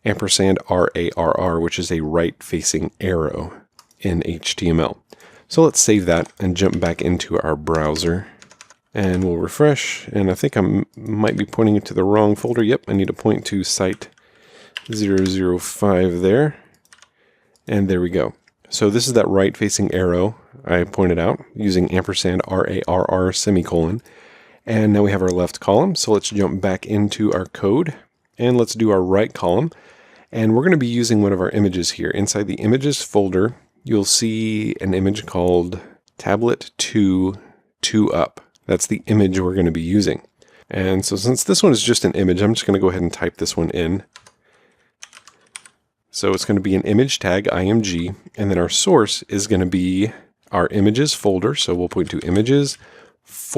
ampersand RARR, which is a right-facing arrow in HTML. So let's save that and jump back into our browser. And we'll refresh, and I think I might be pointing it to the wrong folder. Yep, I need to point to site 005 there. And there we go. So this is that right-facing arrow I pointed out using ampersand RARR semicolon. And now we have our left column. So let's jump back into our code and let's do our right column. And we're going to be using one of our images here. Inside the images folder, you'll see an image called Tablet 2 up. That's the image we're going to be using. And so since this one is just an image, I'm just going to go ahead and type this one in. So it's going to be an image tag, img, and then our source is going to be our images folder. So we'll point to images /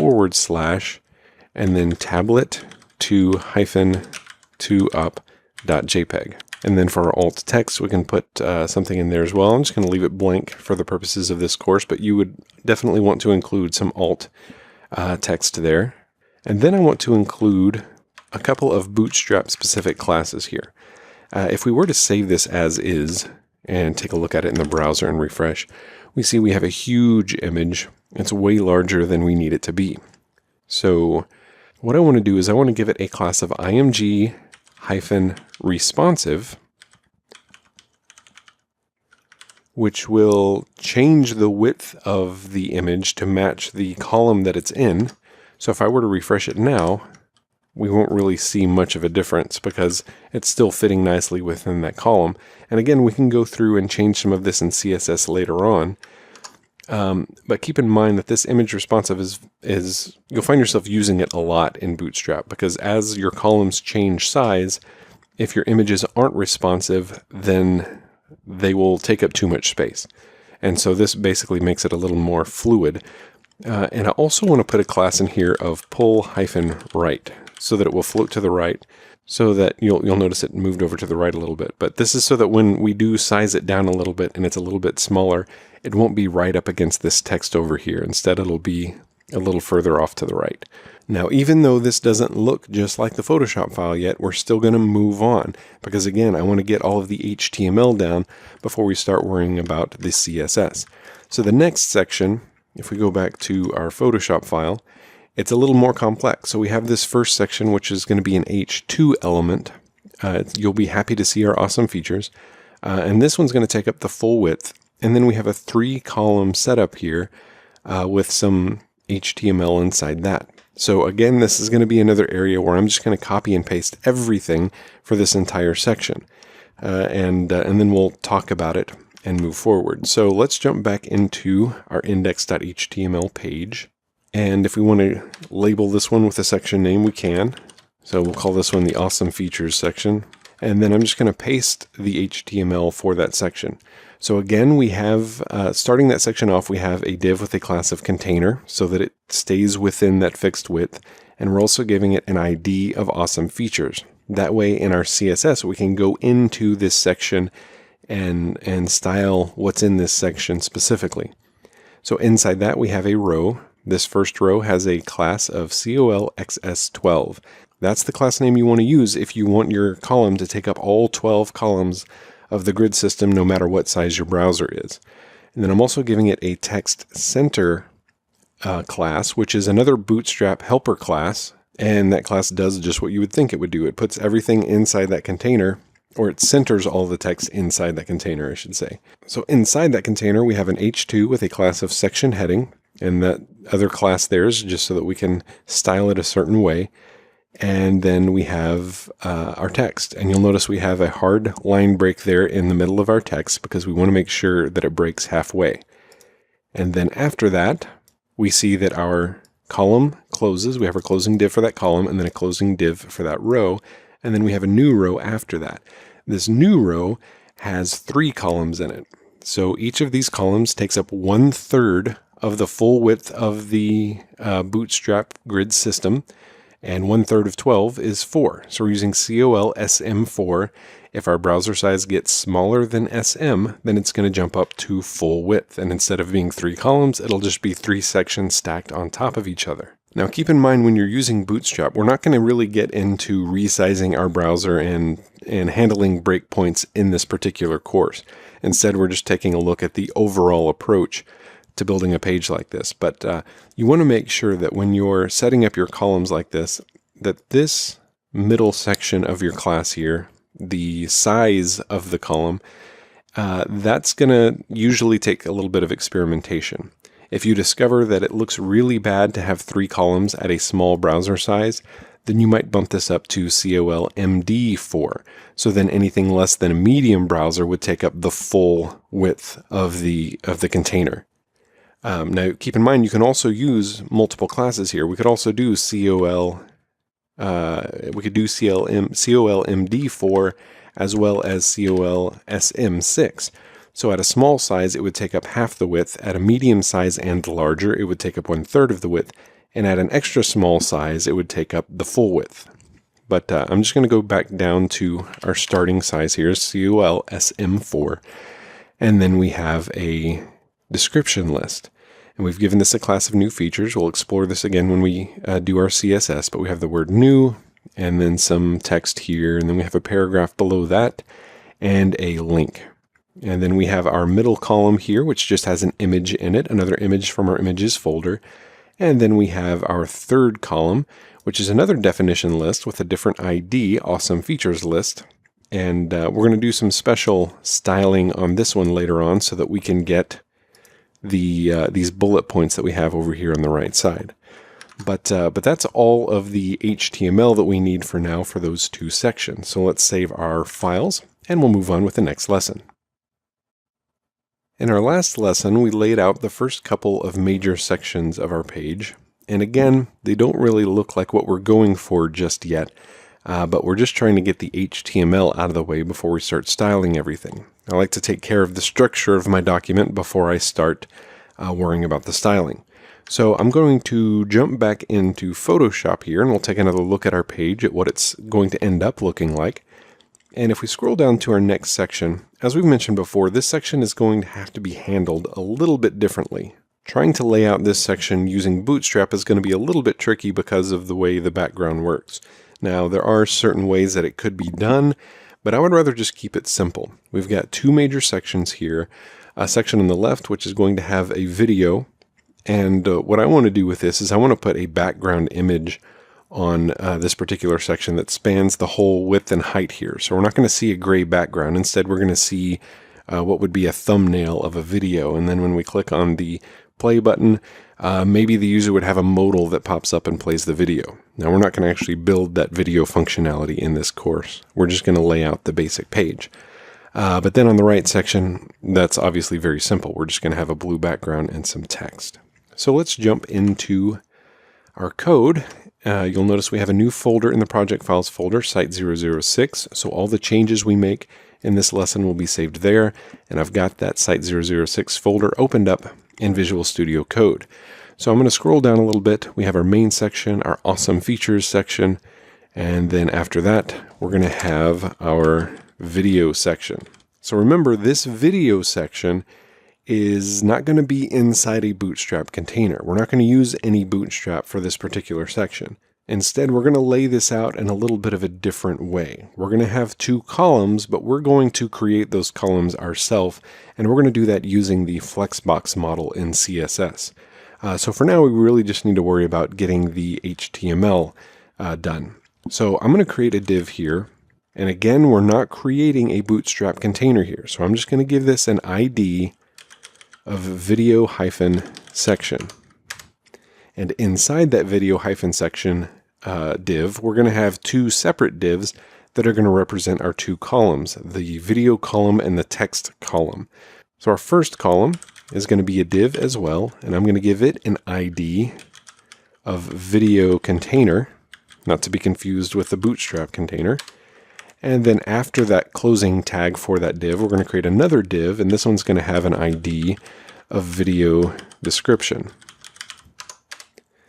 and then tablet 2-2up.jpg. And then for our alt text, we can put something in there as well. I'm just going to leave it blank for the purposes of this course, but you would definitely want to include some alt text there. And then I want to include a couple of Bootstrap specific classes here. If we were to save this as is and take a look at it in the browser and refresh, we see we have a huge image It's way larger than we need it to be. So what I want to do is I want to give it a class of img-responsive, which will change the width of the image to match the column that it's in. So if I were to refresh it now, we won't really see much of a difference because it's still fitting nicely within that column. And again, we can go through and change some of this in CSS later on. But keep in mind that this image responsive is you'll find yourself using it a lot in Bootstrap, because as your columns change size, if your images aren't responsive, then they will take up too much space. And so this basically makes it a little more fluid. And I also want to put a class in here of pull-right so that it will float to the right, so that you'll notice it moved over to the right a little bit. But this is so that when we do size it down a little bit and it's a little bit smaller, it won't be right up against this text over here. Instead, it'll be a little further off to the right. Now, even though this doesn't look just like the Photoshop file yet, we're still going to move on, because again, I want to get all of the HTML down before we start worrying about the CSS. So the next section, if we go back to our Photoshop file, it's a little more complex. So we have this first section, which is going to be an H2 element. You'll be happy to see our awesome features. And this one's going to take up the full width. And then we have a 3-column setup here with some HTML inside that. So again, this is going to be another area where I'm just going to copy and paste everything for this entire section. And then we'll talk about it and move forward. So let's jump back into our index.html page. And if we want to label this one with a section name, we can. So we'll call this one the Awesome Features section. And then I'm just going to paste the HTML for that section. So again, we have, starting that section off, we have a div with a class of container so that it stays within that fixed width. And we're also giving it an ID of Awesome Features. That way in our CSS, we can go into this section and style what's in this section specifically. So inside that, we have a row. This first row has a class of colxs12. That's the class name you want to use if you want your column to take up all 12 columns of the grid system, no matter what size your browser is. And then I'm also giving it a text center class, which is another Bootstrap helper class. And that class does just what you would think it would do. It puts everything inside that container, or it centers all the text inside that container, I should say. So inside that container, we have an H2 with a class of section heading. And that other class there is just so that we can style it a certain way. And then we have our text. And you'll notice we have a hard line break there in the middle of our text because we want to make sure that it breaks halfway. And then after that, we see that our column closes. We have our closing div for that column and then a closing div for that row. And then we have a new row after that. This new row has 3 columns in it. So each of these columns takes up 1/3 of the full width of the Bootstrap grid system, and 1/3 of 12 is 4. So we're using colsm4. If our browser size gets smaller than SM, then it's going to jump up to full width, and instead of being 3 columns, it'll just be 3 sections stacked on top of each other. Now keep in mind when you're using Bootstrap, we're not going to really get into resizing our browser and handling breakpoints in this particular course. Instead, we're just taking a look at the overall approach to building a page like this. But you want to make sure that when you're setting up your columns like this, that this middle section of your class here, the size of the column, that's going to usually take a little bit of experimentation. If you discover that it looks really bad to have 3 columns at a small browser size, then you might bump this up to colmd4. So then anything less than a medium browser would take up the full width of the container. Now keep in mind you can also use multiple classes here. We could also do colmd4 as well as colsm6. So at a small size, it would take up half the width. At a medium size and larger, it would take up 1/3 of the width. And at an extra small size, it would take up the full width. But I'm just going to go back down to our starting size here, colsm4. And then we have a description list. And we've given this a class of new features. We'll explore this again when we do our CSS. But we have the word new, and then some text here. And then we have a paragraph below that, and a link. And then we have our middle column here, which just has an image in it, another image from our images folder. And then we have our third column, which is another definition list with a different ID, awesome features list. And we're going to do some special styling on this one later on so that we can get these bullet points that we have over here on the right side. But that's all of the HTML that we need for now for those two sections. So let's save our files and we'll move on with the next lesson. In our last lesson, we laid out the first couple of major sections of our page. And again, they don't really look like what we're going for just yet, but we're just trying to get the HTML out of the way before we start styling everything. I like to take care of the structure of my document before I start worrying about the styling. So I'm going to jump back into Photoshop here, and we'll take another look at our page, at what it's going to end up looking like. And if we scroll down to our next section, as we've mentioned before, this section is going to have to be handled a little bit differently. Trying to lay out this section using Bootstrap is going to be a little bit tricky because of the way the background works. Now, there are certain ways that it could be done, but I would rather just keep it simple. We've got two major sections here. A section on the left, which is going to have a video. And what I want to do with this is I want to put a background image on this particular section that spans the whole width and height here. So we're not going to see a gray background. Instead, we're going to see what would be a thumbnail of a video. And then when we click on the play button, maybe the user would have a modal that pops up and plays the video. Now, we're not going to actually build that video functionality in this course. We're just going to lay out the basic page. But then on the right section, that's obviously very simple. We're just going to have a blue background and some text. So let's jump into our code. You'll notice we have a new folder in the project files folder, site 006. So all the changes we make in this lesson will be saved there. And I've got that site 006 folder opened up in Visual Studio Code. So I'm going to scroll down a little bit. We have our main section, our awesome features section. And then after that, we're going to have our video section. So remember, this video section is not going to be inside a Bootstrap container. We're not going to use any Bootstrap for this particular section. Instead, we're going to lay this out in a little bit of a different way. We're going to have two columns, but we're going to create those columns ourselves, and we're going to do that using the Flexbox model in CSS. So for now, we really just need to worry about getting the HTML done. So I'm going to create a div here. And again, we're not creating a Bootstrap container here. So I'm just going to give this an ID of video-section. And inside that video-section div, we're going to have two separate divs that are going to represent our two columns, the video column and the text column. So our first column is going to be a div as well, and I'm going to give it an ID of video container, not to be confused with the Bootstrap container. And then after that closing tag for that div, we're going to create another div, and this one's going to have an ID of video description.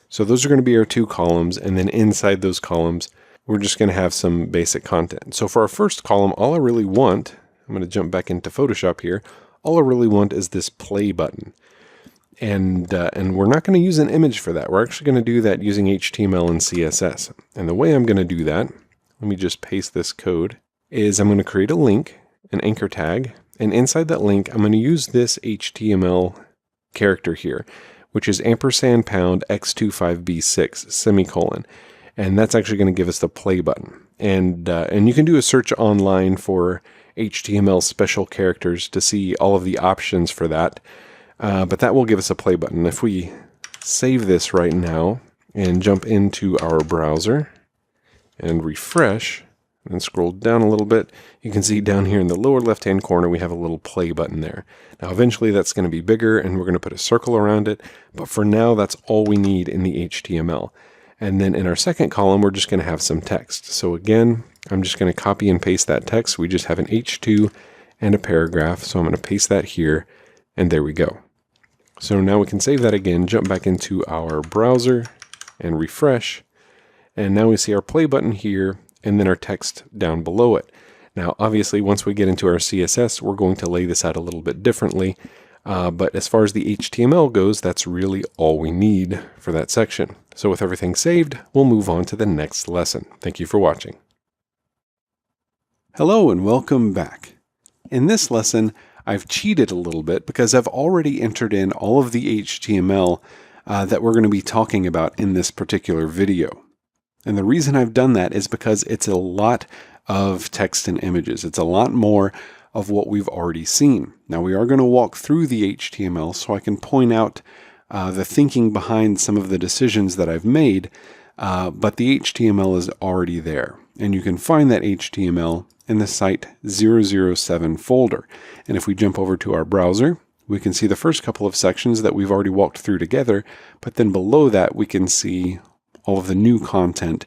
So those are going to be our two columns, and then inside those columns, we're just going to have some basic content. So for our first column, all I really want, I'm going to jump back into Photoshop here, all I really want is this play button. And we're not going to use an image for that. We're actually going to do that using HTML and CSS. And the way I'm going to do that, let me just paste this code, is I'm going to create a link, an anchor tag, and inside that link, I'm going to use this HTML character here, which is ampersand pound x25b6 semicolon. And that's actually going to give us the play button. And you can do a search online for HTML special characters to see all of the options for that. But that will give us a play button. If we save this right now and jump into our browser and refresh and scroll down a little bit, you can see down here in the lower left-hand corner, we have a little play button there. Now, eventually that's going to be bigger and we're going to put a circle around it. But for now, that's all we need in the HTML. And then in our second column, we're just going to have some text. So again, I'm just going to copy and paste that text. We just have an H2 and a paragraph. So I'm going to paste that here, and there we go. So now we can save that again, jump back into our browser and refresh. And now we see our play button here and then our text down below it. Now, obviously, once we get into our CSS, we're going to lay this out a little bit differently. But as far as the HTML goes, that's really all we need for that section. So with everything saved, we'll move on to the next lesson. Thank you for watching. Hello and welcome back. In this lesson, I've cheated a little bit because I've already entered in all of the HTML that we're going to be talking about in this particular video. And the reason I've done that is because it's a lot of text and images. It's a lot more of what we've already seen. Now we are going to walk through the HTML so I can point out the thinking behind some of the decisions that I've made, but the HTML is already there. And you can find that HTML in the site 007 folder. And if we jump over to our browser, we can see the first couple of sections that we've already walked through together, but then below that we can see all of the new content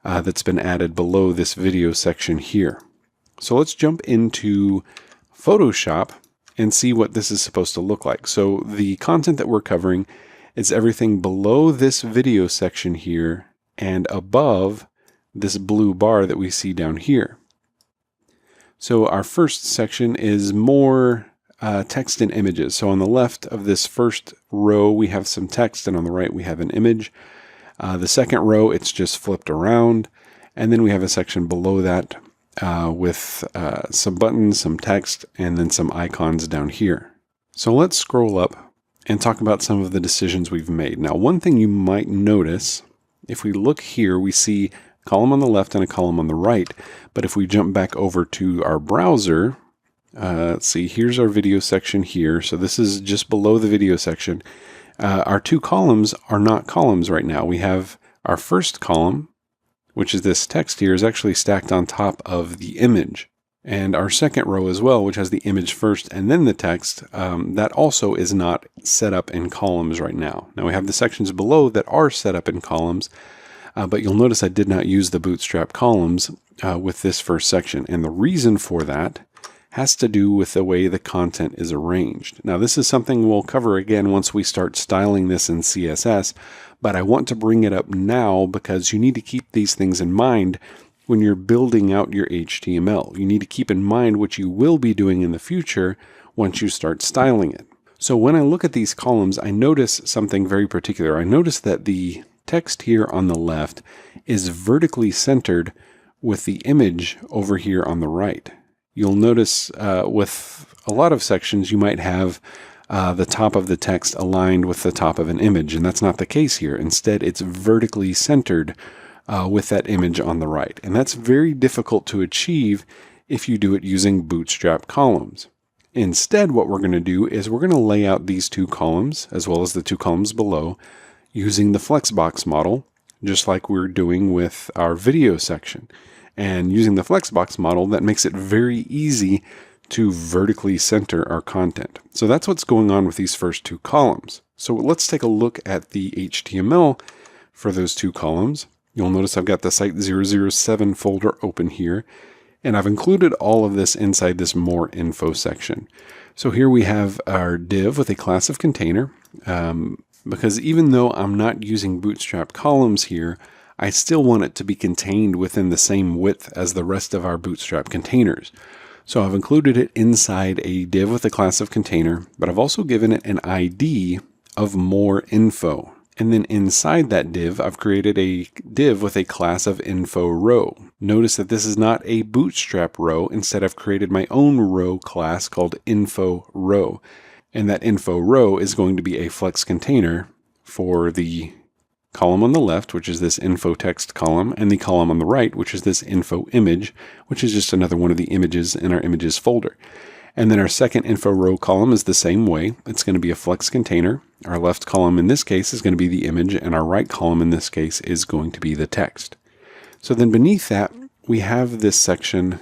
that's been added below this video section here. So let's jump into Photoshop and see what this is supposed to look like. So the content that we're covering is everything below this video section here and above this blue bar that we see down here. So our first section is more text and images. So on the left of this first row, we have some text, and on the right, we have an image. The second row, it's just flipped around. And then we have a section below that with some buttons, some text, and then some icons down here. So let's scroll up and talk about some of the decisions we've made. Now, one thing you might notice, if we look here, we see a column on the left and a column on the right. But if we jump back over to our browser, let's see, here's our video section here. So this is just below the video section. Our two columns are not columns right now. We have our first column, which is this text here, is actually stacked on top of the image. And our second row as well, which has the image first and then the text, that also is not set up in columns right now. Now we have the sections below that are set up in columns, but you'll notice I did not use the Bootstrap columns with this first section. And the reason for that has to do with the way the content is arranged. Now this is something we'll cover again once we start styling this in CSS, but I want to bring it up now because you need to keep these things in mind when you're building out your HTML. You need to keep in mind what you will be doing in the future once you start styling it. So when I look at these columns, I notice something very particular. I notice that the text here on the left is vertically centered with the image over here on the right. You'll notice with a lot of sections you might have the top of the text aligned with the top of an image, and that's not the case here. Instead, it's vertically centered with that image on the right. And that's very difficult to achieve if you do it using Bootstrap columns. Instead, what we're going to do is we're going to lay out these two columns, as well as the two columns below, using the Flexbox model, just like we're doing with our video section. And using the Flexbox model, that makes it very easy to vertically center our content. So that's what's going on with these first two columns. So let's take a look at the HTML for those two columns. You'll notice I've got the site 007 folder open here, and I've included all of this inside this more info section. So here we have our div with a class of container, because even though I'm not using Bootstrap columns here, I still want it to be contained within the same width as the rest of our Bootstrap containers. So I've included it inside a div with a class of container, but I've also given it an ID of more info. And then inside that div, I've created a div with a class of info row. Notice that this is not a Bootstrap row. Instead, I've created my own row class called info row. And that info row is going to be a flex container for the column on the left, which is this info text column, and the column on the right, which is this info image, which is just another one of the images in our images folder. And then our second info row column is the same way. It's going to be a flex container. Our left column in this case is going to be the image, and our right column in this case is going to be the text. So then beneath that, we have this section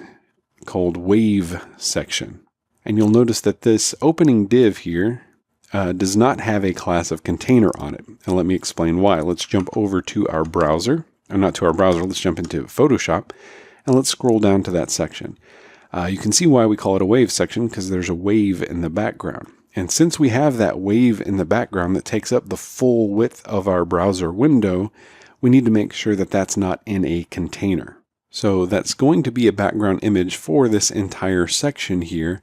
called wave section. And you'll notice that this opening div here does not have a class of container on it. And let me explain why. Let's jump over to our browser, or not to our browser, let's jump into Photoshop, and let's scroll down to that section. You can see why we call it a wave section, because there's a wave in the background. And since we have that wave in the background that takes up the full width of our browser window, we need to make sure that that's not in a container. So that's going to be a background image for this entire section here.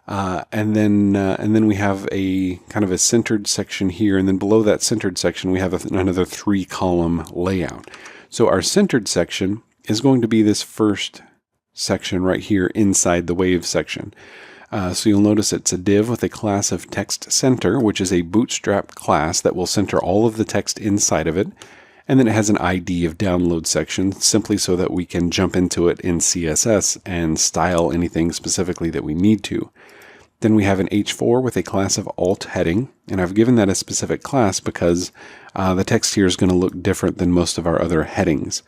And then we have a kind of a centered section here, and then below that centered section we have another 3-column layout. So our centered section is going to be this first section right here inside the wave section. So you'll notice it's a div with a class of text center, which is a Bootstrap class that will center all of the text inside of it. And then it has an ID of download section, simply so that we can jump into it in CSS and style anything specifically that we need to. Then we have an H4 with a class of alt heading, and I've given that a specific class because the text here is going to look different than most of our other headings.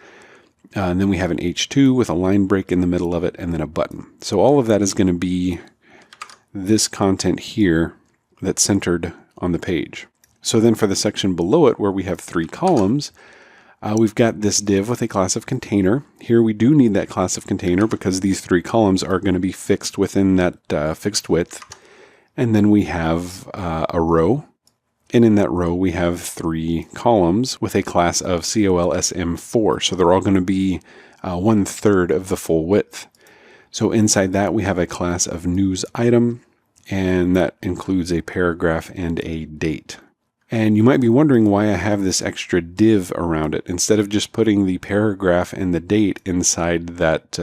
And then we have an H2 with a line break in the middle of it, and then a button. So all of that is going to be this content here that's centered on the page. So then for the section below it, where we have 3 columns, we've got this div with a class of container. Here we do need that class of container because these 3 columns are going to be fixed within that fixed width. And then we have a row. And in that row, we have 3 columns with a class of colsm4. So they're all going to be 1/3 of the full width. So inside that, we have a class of news item, and that includes a paragraph and a date. And you might be wondering why I have this extra div around it. Instead of just putting the paragraph and the date inside that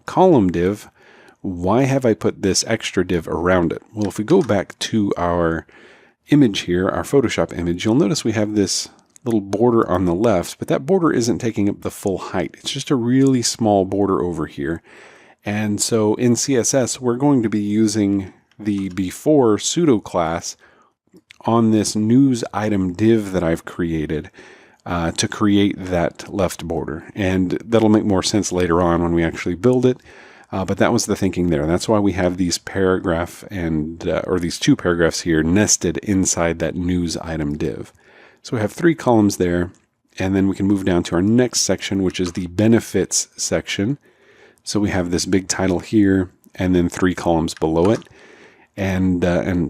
column div, why have I put this extra div around it? Well, if we go back to our image here, our Photoshop image, you'll notice we have this little border on the left, but that border isn't taking up the full height. It's just a really small border over here. And so in CSS, we're going to be using the before pseudo class on this news item div that I've created to create that left border. And that'll make more sense later on when we actually build it. But that was the thinking there. That's why we have these paragraph and, or these 2 paragraphs here nested inside that news item div. So we have 3 columns there, and then we can move down to our next section, which is the benefits section. So we have this big title here, and then 3 columns below it. And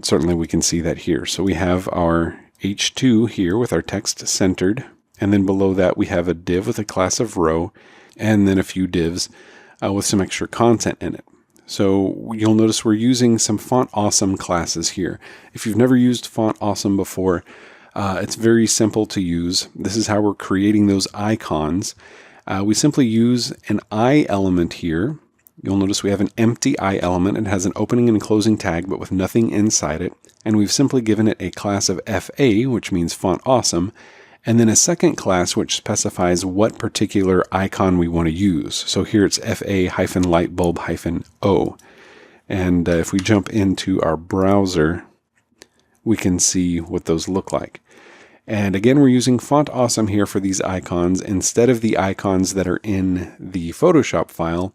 certainly we can see that here. So we have our H2 here with our text centered, and then below that we have a div with a class of row, and then a few divs with some extra content in it. So you'll notice we're using some Font Awesome classes here. If you've never used Font Awesome before, it's very simple to use. This is how we're creating those icons. We simply use an I element here. You'll notice we have an empty I element. It has an opening and closing tag, but with nothing inside it. And we've simply given it a class of FA, which means Font Awesome, and then a second class which specifies what particular icon we want to use. So here it's FA-lightbulb-O. And if we jump into our browser, we can see what those look like. And again, we're using Font Awesome here for these icons instead of the icons that are in the Photoshop file,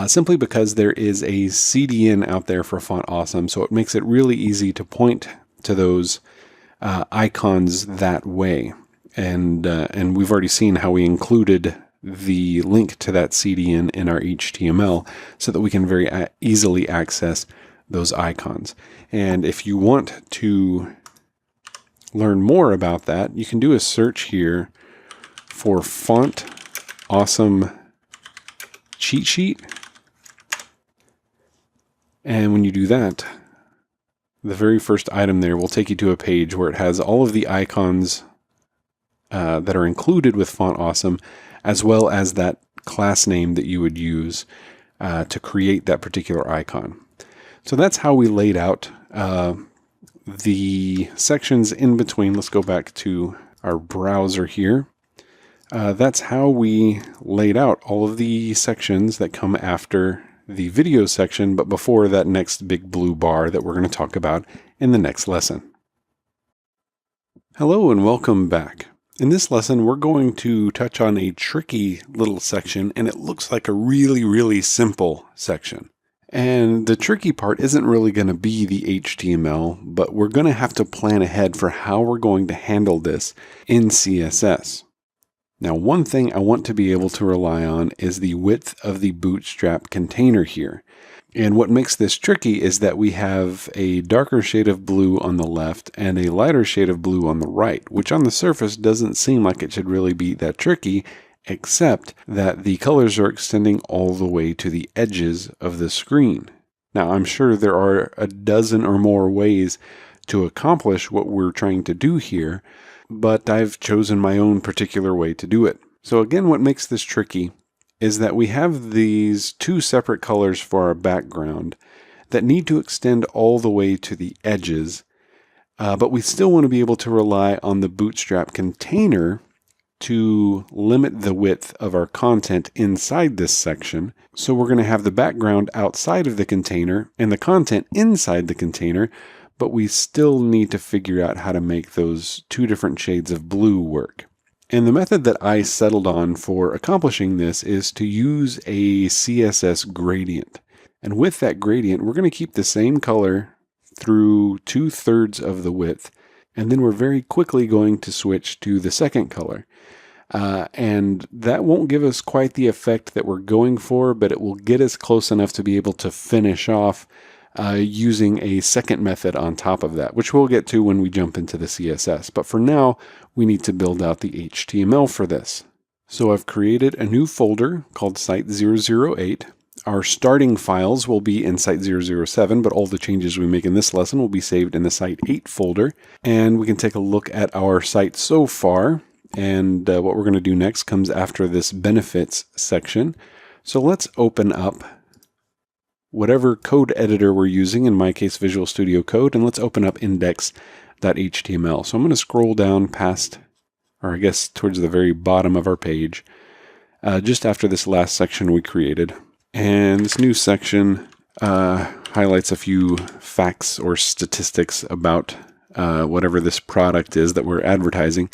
simply because there is a CDN out there for Font Awesome, so it makes it really easy to point to those icons that way. And we've already seen how we included the link to that CDN in our HTML so that we can very easily access those icons. And if you want to learn more about that, you can do a search here for Font Awesome cheat sheet. And when you do that, the very first item there will take you to a page where it has all of the icons that are included with Font Awesome, as well as that class name that you would use to create that particular icon. So that's how we laid out the sections in between. Let's go back to our browser here. That's how we laid out all of the sections that come after the video section, but before that next big blue bar that we're going to talk about in the next lesson. Hello and welcome back. In this lesson, we're going to touch on a tricky little section, and it looks like a really, really simple section. And the tricky part isn't really going to be the HTML, but we're going to have to plan ahead for how we're going to handle this in CSS. Now, one thing I want to be able to rely on is the width of the Bootstrap container here. And what makes this tricky is that we have a darker shade of blue on the left and a lighter shade of blue on the right, which on the surface doesn't seem like it should really be that tricky, except that the colors are extending all the way to the edges of the screen. Now, I'm sure there are a dozen or more ways to accomplish what we're trying to do here, but I've chosen my own particular way to do it. So again, what makes this tricky is that we have these 2 separate colors for our background that need to extend all the way to the edges, but we still want to be able to rely on the Bootstrap container to limit the width of our content inside this section. So we're going to have the background outside of the container and the content inside the container, but we still need to figure out how to make those two different shades of blue work. And the method that I settled on for accomplishing this is to use a CSS gradient. And with that gradient, we're going to keep the same color through 2/3 of the width, and then we're very quickly going to switch to the second color. And that won't give us quite the effect that we're going for, but it will get us close enough to be able to finish off using a second method on top of that, which we'll get to when we jump into the CSS. But for now, we need to build out the HTML for this. So I've created a new folder called Site 008. Our starting files will be in Site 007, but all the changes we make in this lesson will be saved in the Site 8 folder. And we can take a look at our site so far. And what we're going to do next comes after this benefits section. So let's open up whatever code editor we're using, in my case Visual Studio Code, and let's open up index.html. So I'm going to scroll down past, or I guess towards the very bottom of our page, just after this last section we created. And this new section highlights a few facts or statistics about whatever this product is that we're advertising.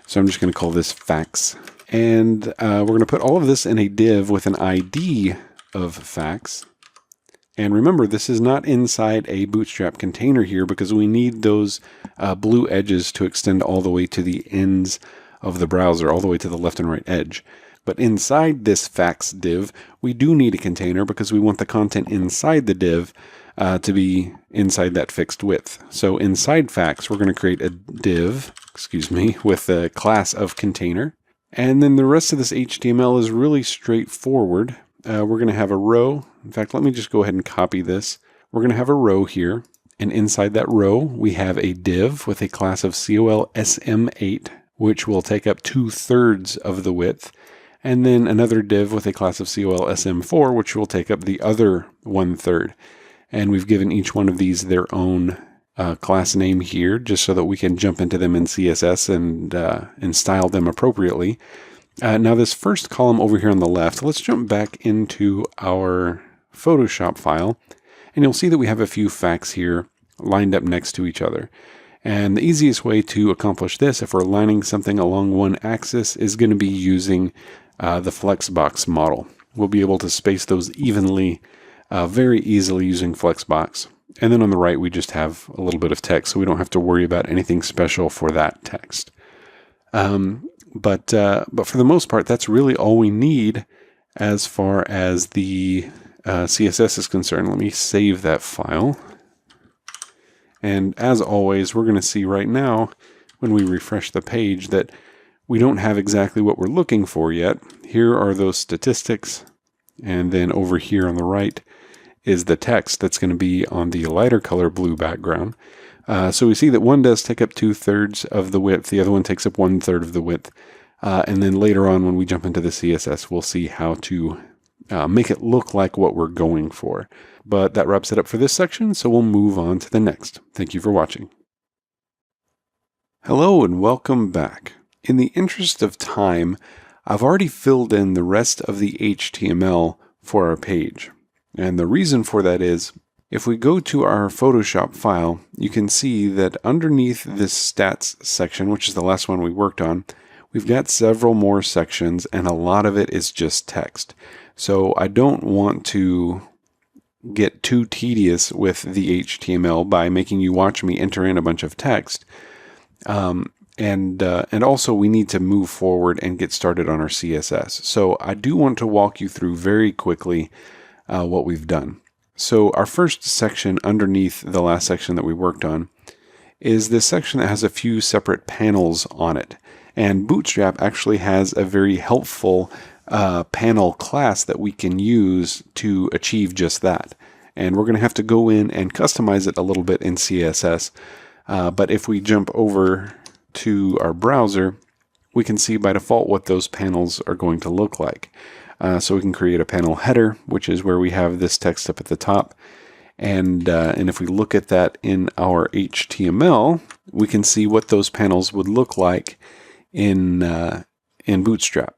So I'm just going to call this facts. And we're going to put all of this in a div with an ID of facts. And remember, this is not inside a Bootstrap container here because we need those blue edges to extend all the way to the ends of the browser, all the way to the left and right edge. But inside this facts div, we do need a container because we want the content inside the div to be inside that fixed width. So inside facts, we're going to create a div, with a class of container. And then the rest of this HTML is really straightforward. We're going to have a row. In fact, let me just go ahead and copy this. We're going to have a row here. And inside that row, we have a div with a class of COLSM8, which will take up 2/3 of the width. And then another div with a class of COLSM4, which will take up the other 1/3. And we've given each one of these their own class name here, just so that we can jump into them in CSS and style them appropriately. Now this first column over here on the left, let's jump back into our Photoshop file, and you'll see that we have a few facts here lined up next to each other. And the easiest way to accomplish this, if we're lining something along one axis, is going to be using the Flexbox model. We'll be able to space those evenly very easily using Flexbox. And then on the right, we just have a little bit of text, so we don't have to worry about anything special for that text. But for the most part, that's really all we need as far as the CSS is concerned. Let me save that file. And as always, we're going to see right now, when we refresh the page, that we don't have exactly what we're looking for yet. Here are those statistics. And then over here on the right is the text that's going to be on the lighter color blue background. So we see that one does take up 2/3 of the width, the other one takes up 1/3 of the width. And then later on, when we jump into the CSS, we'll see how to make it look like what we're going for. But that wraps it up for this section, so we'll move on to the next. Thank you for watching. Hello and welcome back. In the interest of time, I've already filled in the rest of the HTML for our page. And the reason for that is, if we go to our Photoshop file, you can see that underneath this stats section, which is the last one we worked on, we've got several more sections, and a lot of it is just text. So I don't want to get too tedious with the HTML by making you watch me enter in a bunch of text. And also we need to move forward and get started on our CSS. So I do want to walk you through very quickly what we've done. So our first section underneath the last section that we worked on is this section that has a few separate panels on it. And Bootstrap actually has a very helpful panel class that we can use to achieve just that. And we're going to have to go in and customize it a little bit in CSS. But if we jump over to our browser, we can see by default what those panels are going to look like. So we can create a panel header, which is where we have this text up at the top. And if we look at that in our HTML, we can see what those panels would look like in Bootstrap.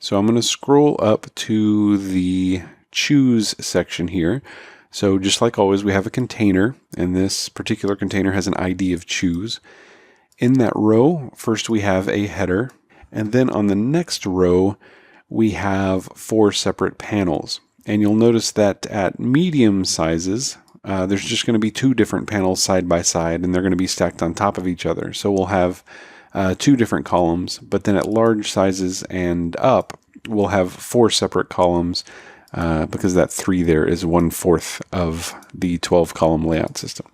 So I'm going to scroll up to the choose section here. So just like always, we have a container, and this particular container has an ID of choose. In that row, first we have a header, and then on the next row, we have 4 separate panels. And you'll notice that at medium sizes, there's just going to be 2 different panels side by side, and they're going to be stacked on top of each other. So we'll have 2 different columns, but then at large sizes and up, we'll have 4 separate columns because that 3 there is 1/4 of the 12 column layout system.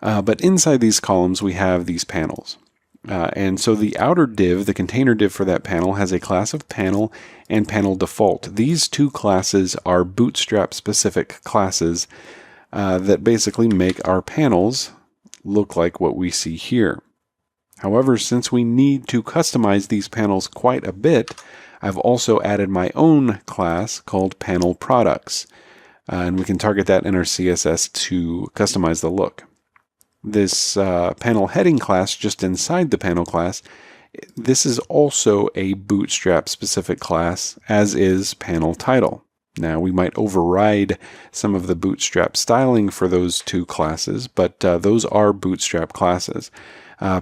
But inside these columns, we have these panels. And so the outer div, the container div for that panel, has a class of panel and panel default. These 2 classes are Bootstrap specific classes that basically make our panels look like what we see here. However, since we need to customize these panels quite a bit, I've also added my own class called Panel Products. And we can target that in our CSS to customize the look. This panel heading class just inside the panel class, this is also a Bootstrap specific class, as is panel title. Now we might override some of the Bootstrap styling for those 2 classes, but those are Bootstrap classes.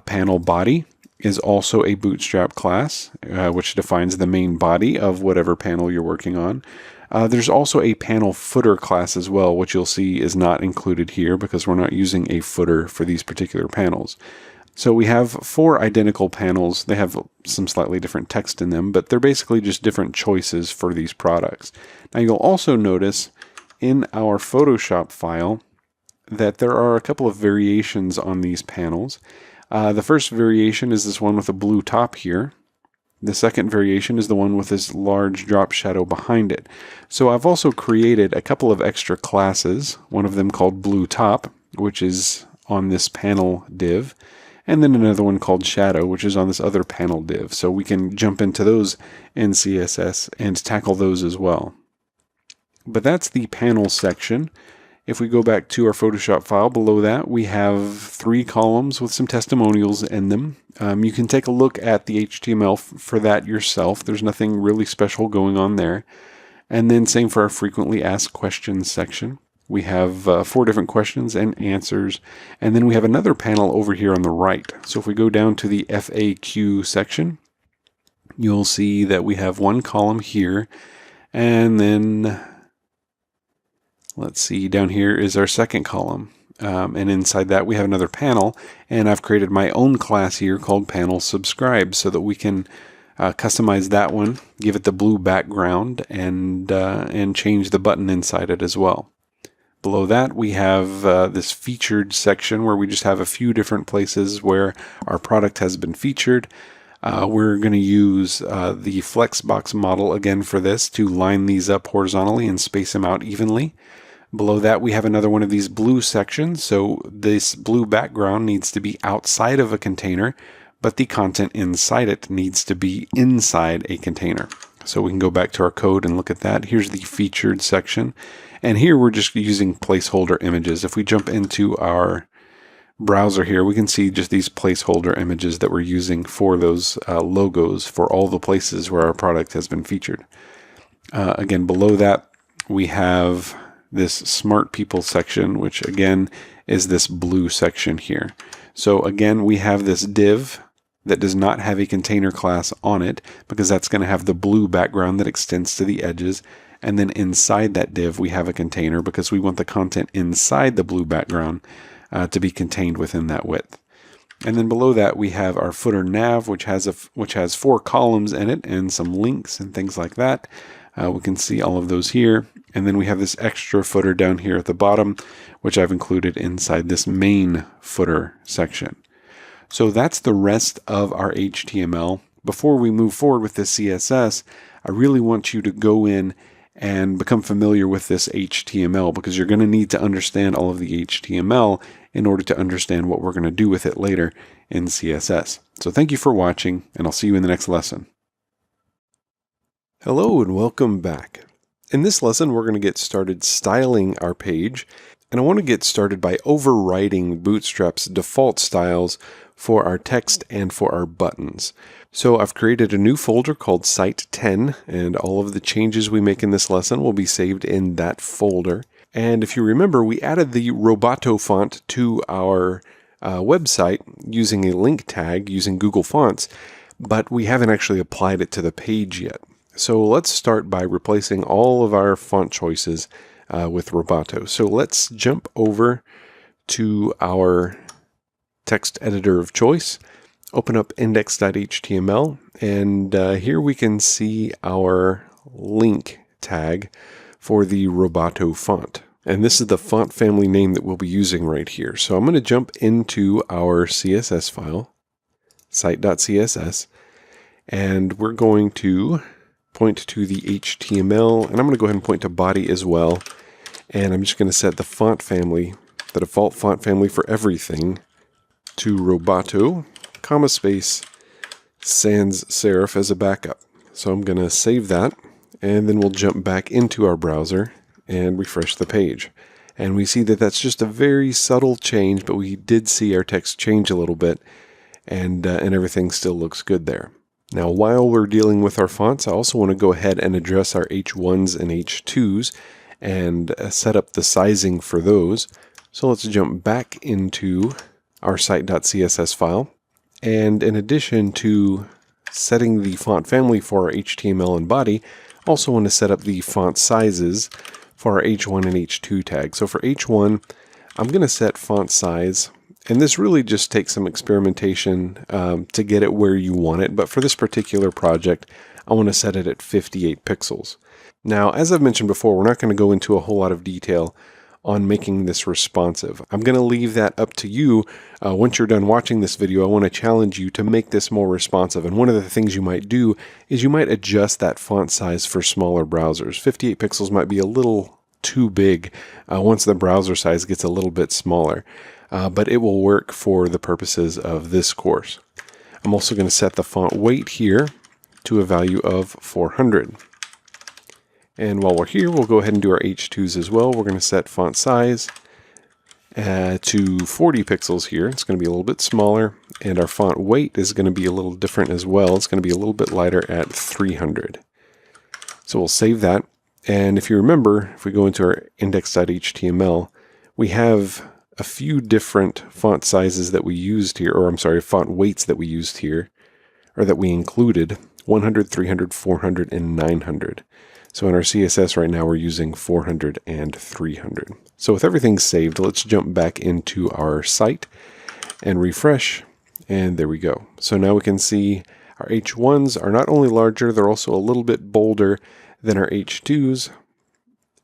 Panel body is also a Bootstrap class, which defines the main body of whatever panel you're working on. There's also a panel footer class as well, which you'll see is not included here because we're not using a footer for these particular panels. So we have 4 identical panels. They have some slightly different text in them, but they're basically just different choices for these products. Now you'll also notice in our Photoshop file that there are a couple of variations on these panels. The first variation is this one with a blue top here. The second variation is the one with this large drop shadow behind it. So I've also created a couple of extra classes, one of them called Blue Top, which is on this panel div, and then another one called Shadow, which is on this other panel div. So we can jump into those in CSS and tackle those as well. But that's the panel section. If we go back to our Photoshop file, below that we have 3 columns with some testimonials in them. You can take a look at the HTML for that yourself. There's nothing really special going on there. And then same for our frequently asked questions section. We have 4 different questions and answers. And then we have another panel over here on the right. So if we go down to the FAQ section, you'll see that we have 1 column here. And then let's see, down here is our second column. And inside that we have another panel, and I've created my own class here called Panel Subscribe so that we can customize that one, give it the blue background, and change the button inside it as well. Below that we have this featured section where we just have a few different places where our product has been featured. We're going to use the Flexbox model again for this to line these up horizontally and space them out evenly. Below that we have another one of these blue sections, so this blue background needs to be outside of a container, but the content inside it needs to be inside a container. So we can go back to our code and look at that. Here's the featured section, and here we're just using placeholder images. If we jump into our browser here, we can see just these placeholder images that we're using for those logos for all the places where our product has been featured. Again, below that we have this Smart People section, which again is this blue section here. So again, we have this div that does not have a container class on it because that's going to have the blue background that extends to the edges. And then inside that div, we have a container because we want the content inside the blue background to be contained within that width. And then below that, we have our footer nav, which has 4 columns in it and some links and things like that. We can see all of those here. And then we have this extra footer down here at the bottom, which I've included inside this main footer section. So that's the rest of our HTML. Before we move forward with the CSS, I really want you to go in and become familiar with this HTML because you're going to need to understand all of the HTML in order to understand what we're going to do with it later in CSS. So thank you for watching, and I'll see you in the next lesson. Hello and welcome back. In this lesson, we're going to get started styling our page. And I want to get started by overwriting Bootstrap's default styles for our text and for our buttons. So I've created a new folder called Site 10, and all of the changes we make in this lesson will be saved in that folder. And if you remember, we added the Roboto font to our website using a link tag using Google Fonts, but we haven't actually applied it to the page yet. So let's start by replacing all of our font choices with Roboto. So let's jump over to our text editor of choice, open up index.html, and here we can see our link tag for the Roboto font. And this is the font family name that we'll be using right here. So I'm going to jump into our CSS file, site.css, and we're going to point to the HTML, and I'm going to go ahead and point to body as well. And I'm just going to set the font family, the default font family for everything, to Roboto, comma space, sans serif as a backup. So I'm going to save that, and then we'll jump back into our browser and refresh the page. And we see that that's just a very subtle change, but we did see our text change a little bit, and everything still looks good there. Now, while we're dealing with our fonts, I also want to go ahead and address our H1s and H2s and set up the sizing for those. So let's jump back into our site.css file. And in addition to setting the font family for our HTML and body, I also want to set up the font sizes for our H1 and H2 tags. So for H1, I'm going to set font size, and this really just takes some experimentation to get it where you want it, but for this particular project, I want to set it at 58 pixels. Now, as I've mentioned before, we're not going to go into a whole lot of detail on making this responsive. I'm going to leave that up to you. Once you're done watching this video, I want to challenge you to make this more responsive. And one of the things you might do is you might adjust that font size for smaller browsers. 58 pixels might be a little too big once the browser size gets a little bit smaller, but it will work for the purposes of this course. I'm also going to set the font weight here to a value of 400. And while we're here, we'll go ahead and do our H2s as well. We're going to set font size to 40 pixels here. It's going to be a little bit smaller, and our font weight is going to be a little different as well. It's going to be a little bit lighter at 300. So we'll save that. And if you remember, if we go into our index.html, we have a few different font sizes that we used here, or I'm sorry, font weights that we used here, or that we included, 100, 300, 400, and 900. So in our CSS right now, we're using 400 and 300. So with everything saved, let's jump back into our site and refresh. And there we go. So now we can see our H1s are not only larger, they're also a little bit bolder than our H2s.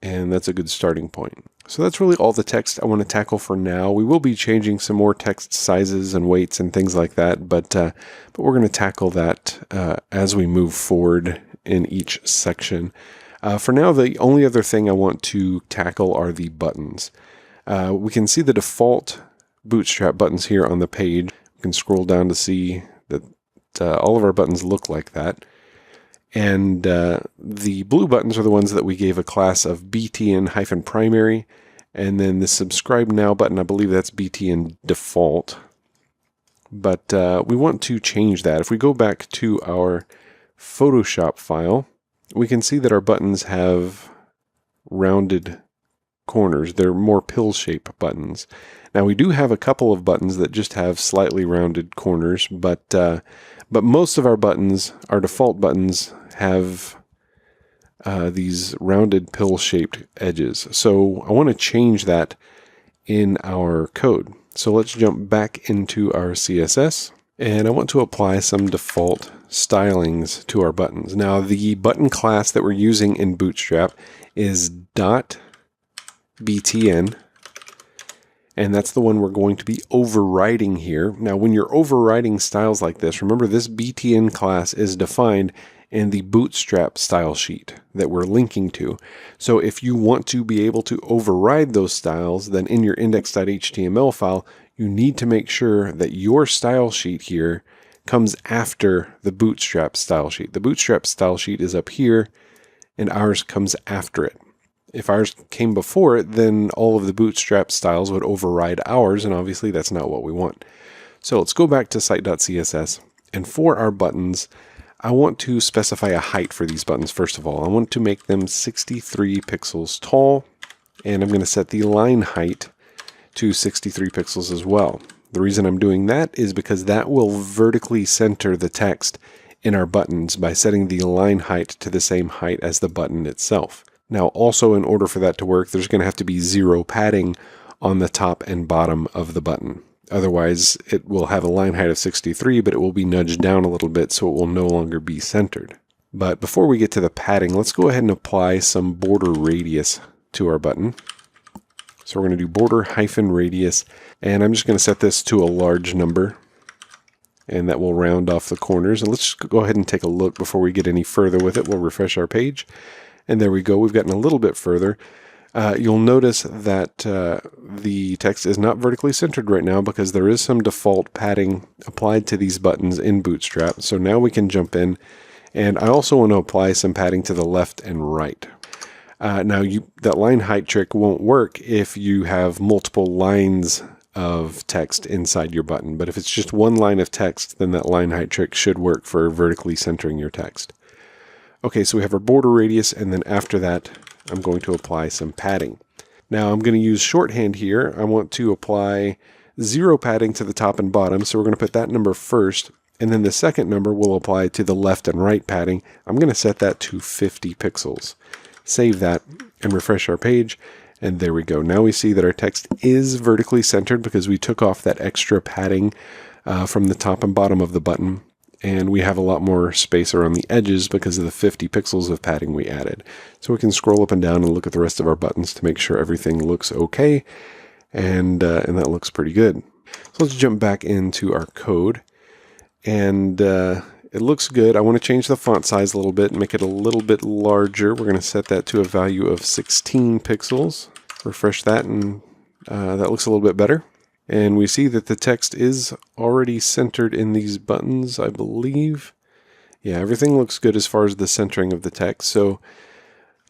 And that's a good starting point. So that's really all the text I want to tackle for now. We will be changing some more text sizes and weights and things like that, but we're going to tackle that as we move forward in each section. For now, the only other thing I want to tackle are the buttons. We can see the default Bootstrap buttons here on the page. We can scroll down to see that all of our buttons look like that. And the blue buttons are the ones that we gave a class of btn-primary. And then the subscribe now button, I believe that's btn default. But we want to change that. If we go back to our Photoshop file, we can see that our buttons have rounded corners. They're more pill-shaped buttons. Now we do have a couple of buttons that just have slightly rounded corners, but most of our buttons, our default buttons, have these rounded pill-shaped edges. So I want to change that in our code. So let's jump back into our CSS, and I want to apply some default stylings to our buttons. Now the button class that we're using in Bootstrap is .btn, and that's the one we're going to be overriding here. Now when you're overriding styles like this, remember this btn class is defined in the Bootstrap style sheet that we're linking to. So if you want to be able to override those styles, then in your index.html file, you need to make sure that your style sheet here comes after the Bootstrap style sheet. The Bootstrap style sheet is up here, and ours comes after it. if ours came before it, then all of the Bootstrap styles would override ours, and obviously that's not what we want. So let's go back to site.css, and for our buttons, I want to specify a height for these buttons first of all. I want to make them 63 pixels tall, and I'm going to set the line height to 63 pixels as well. The reason I'm doing that is because that will vertically center the text in our buttons by setting the line height to the same height as the button itself. Now also, in order for that to work, there's going to have to be 0 padding on the top and bottom of the button. Otherwise, it will have a line height of 63, but it will be nudged down a little bit, so it will no longer be centered. But before we get to the padding, let's go ahead and apply some border radius to our button. So we're going to do border-radius, and I'm just going to set this to a large number, and that will round off the corners. And let's go ahead and take a look before we get any further with it. We'll refresh our page, and there we go. We've gotten a little bit further. You'll notice that the text is not vertically centered right now because there is some default padding applied to these buttons in Bootstrap. So now we can jump in, and I also want to apply some padding to the left and right. Now that line height trick won't work if you have multiple lines of text inside your button, but if it's just one line of text, then that line height trick should work for vertically centering your text. Okay, so we have our border radius, and then after that, I'm going to apply some padding. Now I'm going to use shorthand here. I want to apply 0 padding to the top and bottom, so we're going to put that number first, and then the second number will apply to the left and right padding. I'm going to set that to 50 pixels. Save that and refresh our page, and there we go. Now we see that our text is vertically centered because we took off that extra padding from the top and bottom of the button, and we have a lot more space around the edges because of the 50 pixels of padding we added. So we can scroll up and down and look at the rest of our buttons to make sure everything looks okay, and that looks pretty good. So let's jump back into our code, and it looks good. I want to change the font size a little bit and make it a little bit larger. We're going to set that to a value of 16 pixels. Refresh that, and that looks a little bit better. And we see that the text is already centered in these buttons, I believe. Yeah, everything looks good as far as the centering of the text. So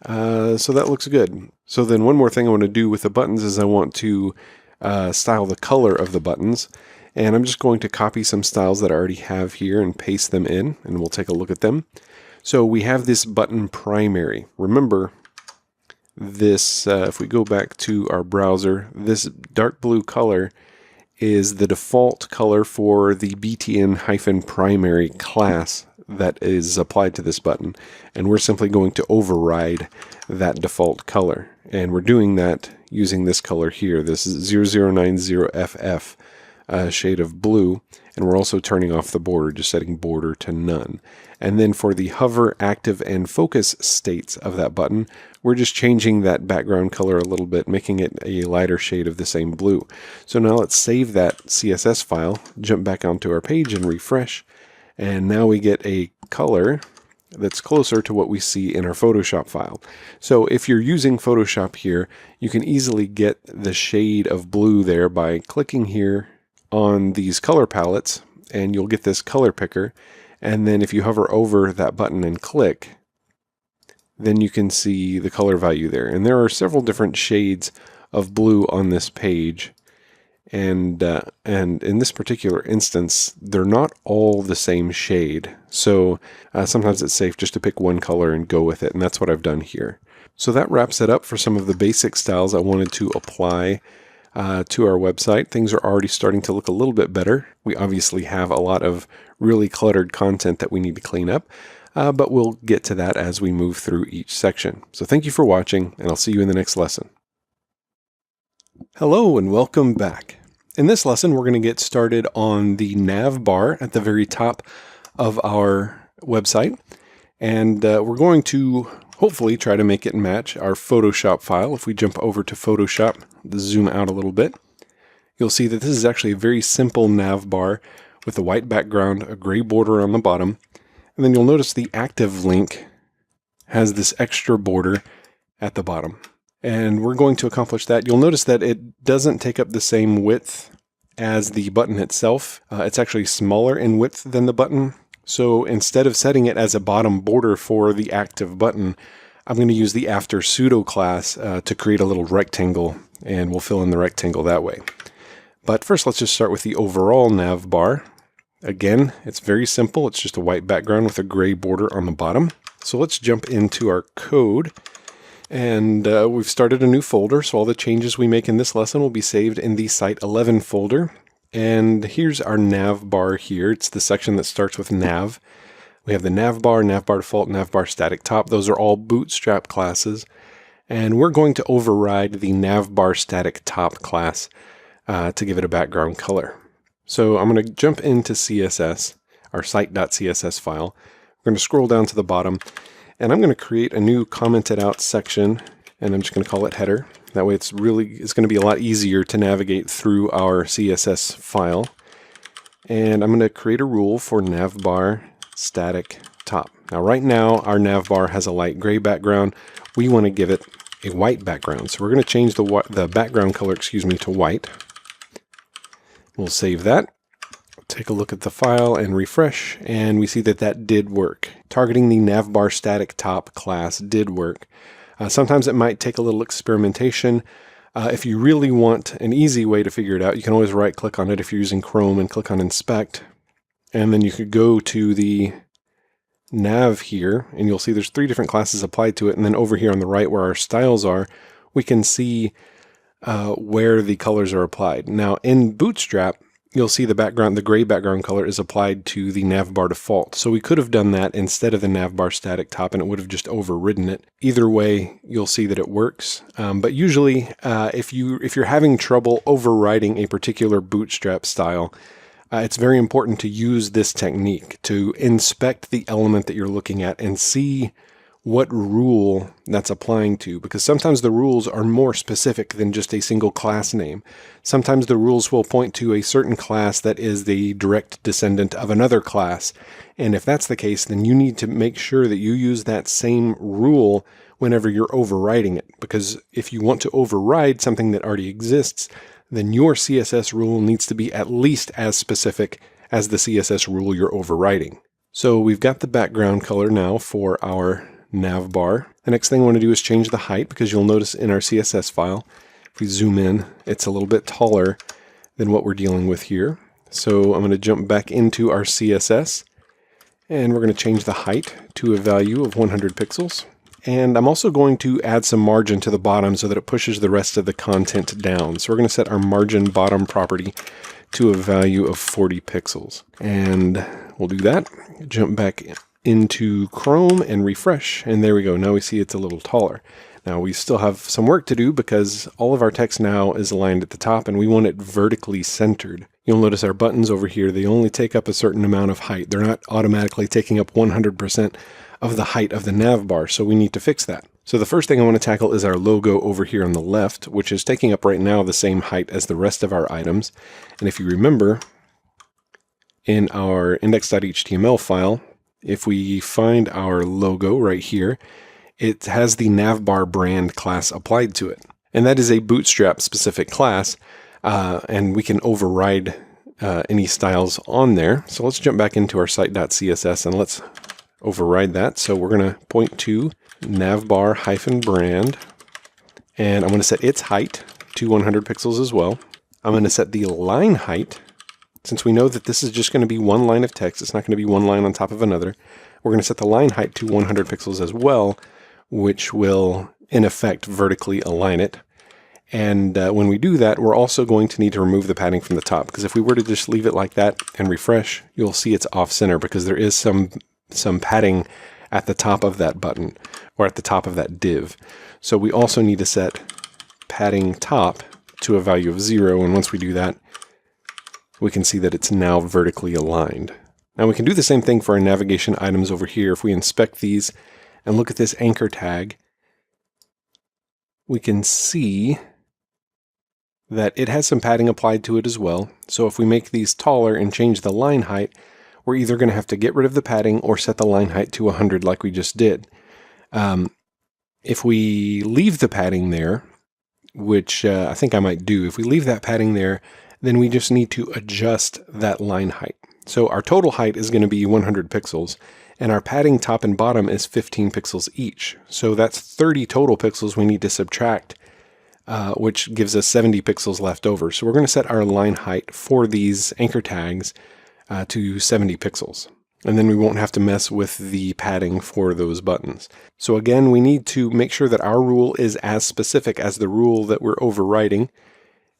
that looks good. So then one more thing I want to do with the buttons is I want to style the color of the buttons. And I'm just going to copy some styles that I already have here and paste them in, and we'll take a look at them. So we have this button primary. Remember, this, if we go back to our browser, this dark blue color is the default color for the btn-primary class that is applied to this button. And we're simply going to override that default color. And we're doing that using this color here. This is 0090FF. Shade of blue, and we're also turning off the border, just setting border to none. And then for the hover, active, and focus states of that button, we're just changing that background color a little bit, making it a lighter shade of the same blue. So now let's save that CSS file, jump back onto our page and refresh, and now we get a color that's closer to what we see in our Photoshop file. So if you're using Photoshop here, you can easily get the shade of blue there by clicking here on these color palettes, and you'll get this color picker. And then if you hover over that button and click, then you can see the color value there. And there are several different shades of blue on this page. And in this particular instance, they're not all the same shade. So sometimes it's safe just to pick one color and go with it. And that's what I've done here. So that wraps it up for some of the basic styles I wanted to apply to our website. Things are already starting to look a little bit better. We obviously have a lot of really cluttered content that we need to clean up, but we'll get to that as we move through each section. So thank you for watching, and I'll see you in the next lesson. Hello and welcome back. In this lesson, we're going to get started on the nav bar at the very top of our website, and we're going to hopefully try to make it match our Photoshop file. If we jump over to Photoshop, zoom out a little bit, you'll see that this is actually a very simple nav bar with a white background, a gray border on the bottom, and then you'll notice the active link has this extra border at the bottom. And we're going to accomplish that. You'll notice that it doesn't take up the same width as the button itself. It's actually smaller in width than the button. So instead of setting it as a bottom border for the active button, I'm going to use the after pseudo class to create a little rectangle, and we'll fill in the rectangle that way. But first, let's just start with the overall nav bar. Again, it's very simple. It's just a white background with a gray border on the bottom. So let's jump into our code. And we've started a new folder, so all the changes we make in this lesson will be saved in the Site 11 folder. And here's our nav bar here. It's the section that starts with nav. We have the nav bar default, nav bar static top. Those are all Bootstrap classes. And we're going to override the nav bar static top class to give it a background color. So I'm going to jump into CSS, our site.css file. We're going to scroll down to the bottom, and I'm going to create a new commented out section, and I'm just going to call it header. That way it's going to be a lot easier to navigate through our CSS file. And I'm going to create a rule for navbar static top. Now right now our navbar has a light gray background. We want to give it a white background. So we're going to change the background color, to white. We'll save that. Take a look at the file and refresh, and we see that that did work. Targeting the navbar static top class did work. Sometimes it might take a little experimentation. If you really want an easy way to figure it out, you can always right click on it if you're using Chrome and click on inspect. And then you could go to the nav here, and you'll see there's 3 different classes applied to it. And then over here on the right where our styles are, we can see where the colors are applied. Now in Bootstrap, you'll see the gray background color is applied to the navbar default. So we could have done that instead of the navbar static top, and it would have just overridden it. Either way, you'll see that it works. But usually, if you're having trouble overriding a particular Bootstrap style, it's very important to use this technique to inspect the element that you're looking at and see what rule that's applying to, because sometimes the rules are more specific than just a single class name. Sometimes the rules will point to a certain class that is the direct descendant of another class. And if that's the case, then you need to make sure that you use that same rule whenever you're overriding it. Because if you want to override something that already exists, then your CSS rule needs to be at least as specific as the CSS rule you're overriding. So we've got the background color now for our navbar. The next thing I want to do is change the height, because you'll notice in our CSS file, if we zoom in, it's a little bit taller than what we're dealing with here. So I'm going to jump back into our CSS, and we're going to change the height to a value of 100 pixels. And I'm also going to add some margin to the bottom so that it pushes the rest of the content down. So we're going to set our margin bottom property to a value of 40 pixels. And we'll do that. Jump back into Chrome and refresh, and there we go. Now we see it's a little taller. Now we still have some work to do because all of our text now is aligned at the top, and we want it vertically centered. You'll notice our buttons over here, they only take up a certain amount of height. They're not automatically taking up 100% of the height of the nav bar, so we need to fix that. So the first thing I want to tackle is our logo over here on the left, which is taking up right now the same height as the rest of our items. And if you remember, in our index.html file, if we find our logo right here, it has the navbar brand class applied to it. And that is a Bootstrap specific class, and we can override any styles on there. So let's jump back into our site.css and let's override that. So we're going to point to navbar-brand, and I'm going to set its height to 100 pixels as well. I'm going to set the line height, since we know that this is just going to be one line of text, it's not going to be one line on top of another. We're going to set the line height to 100 pixels as well, which will in effect vertically align it. And when we do that, we're also going to need to remove the padding from the top, because if we were to just leave it like that and refresh, you'll see it's off center because there is some padding at the top of that button or at the top of that div. So we also need to set padding top to a value of 0, and once we do that, we can see that it's now vertically aligned. Now we can do the same thing for our navigation items over here. If we inspect these and look at this anchor tag, we can see that it has some padding applied to it as well. So if we make these taller and change the line height, we're either going to have to get rid of the padding or set the line height to 100 like we just did. If we leave the padding there, which I think I might do, if we leave that padding there, then we just need to adjust that line height. So our total height is going to be 100 pixels, and our padding top and bottom is 15 pixels each. So that's 30 total pixels we need to subtract, which gives us 70 pixels left over. So we're going to set our line height for these anchor tags to 70 pixels. And then we won't have to mess with the padding for those buttons. So again, we need to make sure that our rule is as specific as the rule that we're overwriting.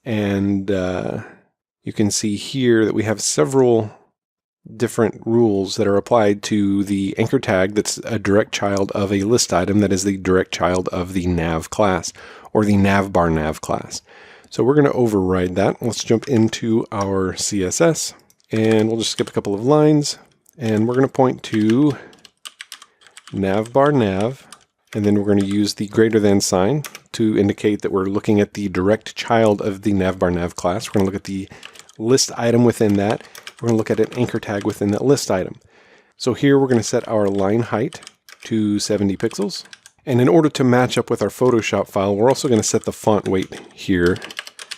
And you can see here that we have several different rules that are applied to the anchor tag that's a direct child of a list item that is the direct child of the nav class, or the navbar nav class. So we're going to override that. Let's jump into our CSS, and we'll just skip a couple of lines. And we're going to point to navbar nav, and then we're going to use the greater than sign to indicate that we're looking at the direct child of the navbar nav class. We're going to look at the list item within that. We're going to look at an anchor tag within that list item. So here we're going to set our line height to 70 pixels. And in order to match up with our Photoshop file, we're also going to set the font weight here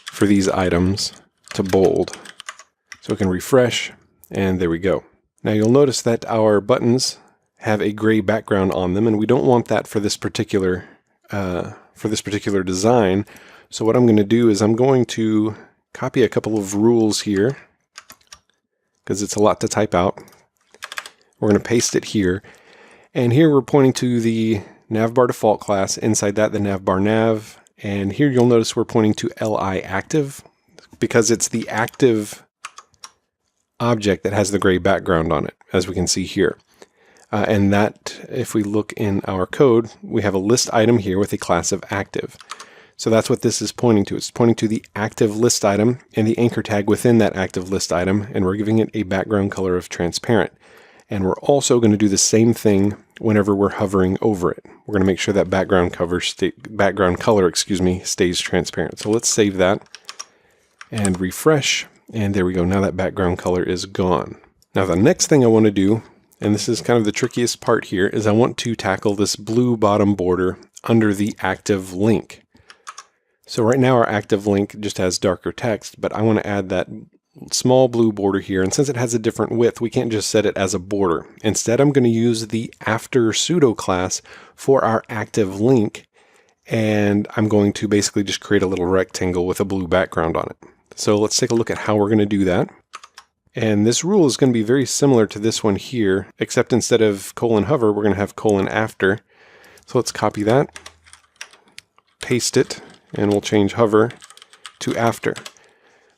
for these items to bold. So we can refresh, and there we go. Now you'll notice that our buttons have a gray background on them, and we don't want that for this particular design. So what I'm going to do is I'm going to copy a couple of rules here, because it's a lot to type out. We're going to paste it here, and here we're pointing to the navbar default class. Inside that, the navbar nav, and here you'll notice we're pointing to li active, because it's the active object that has the gray background on it, as we can see here. And that, if we look in our code, we have a list item here with a class of active. So that's what this is pointing to. It's pointing to the active list item and the anchor tag within that active list item, and we're giving it a background color of transparent. And we're also going to do the same thing whenever we're hovering over it. We're going to make sure that background color stays transparent. So let's save that and refresh. And there we go. Now that background color is gone. Now the next thing I want to do, and this is kind of the trickiest part here, is I want to tackle this blue bottom border under the active link. So right now our active link just has darker text, but I want to add that small blue border here. And since it has a different width, we can't just set it as a border. Instead, I'm going to use the after pseudo class for our active link. And I'm going to basically just create a little rectangle with a blue background on it. So let's take a look at how we're going to do that. And this rule is going to be very similar to this one here, except instead of :hover, we're going to have :after. So let's copy that, paste it, and we'll change hover to after.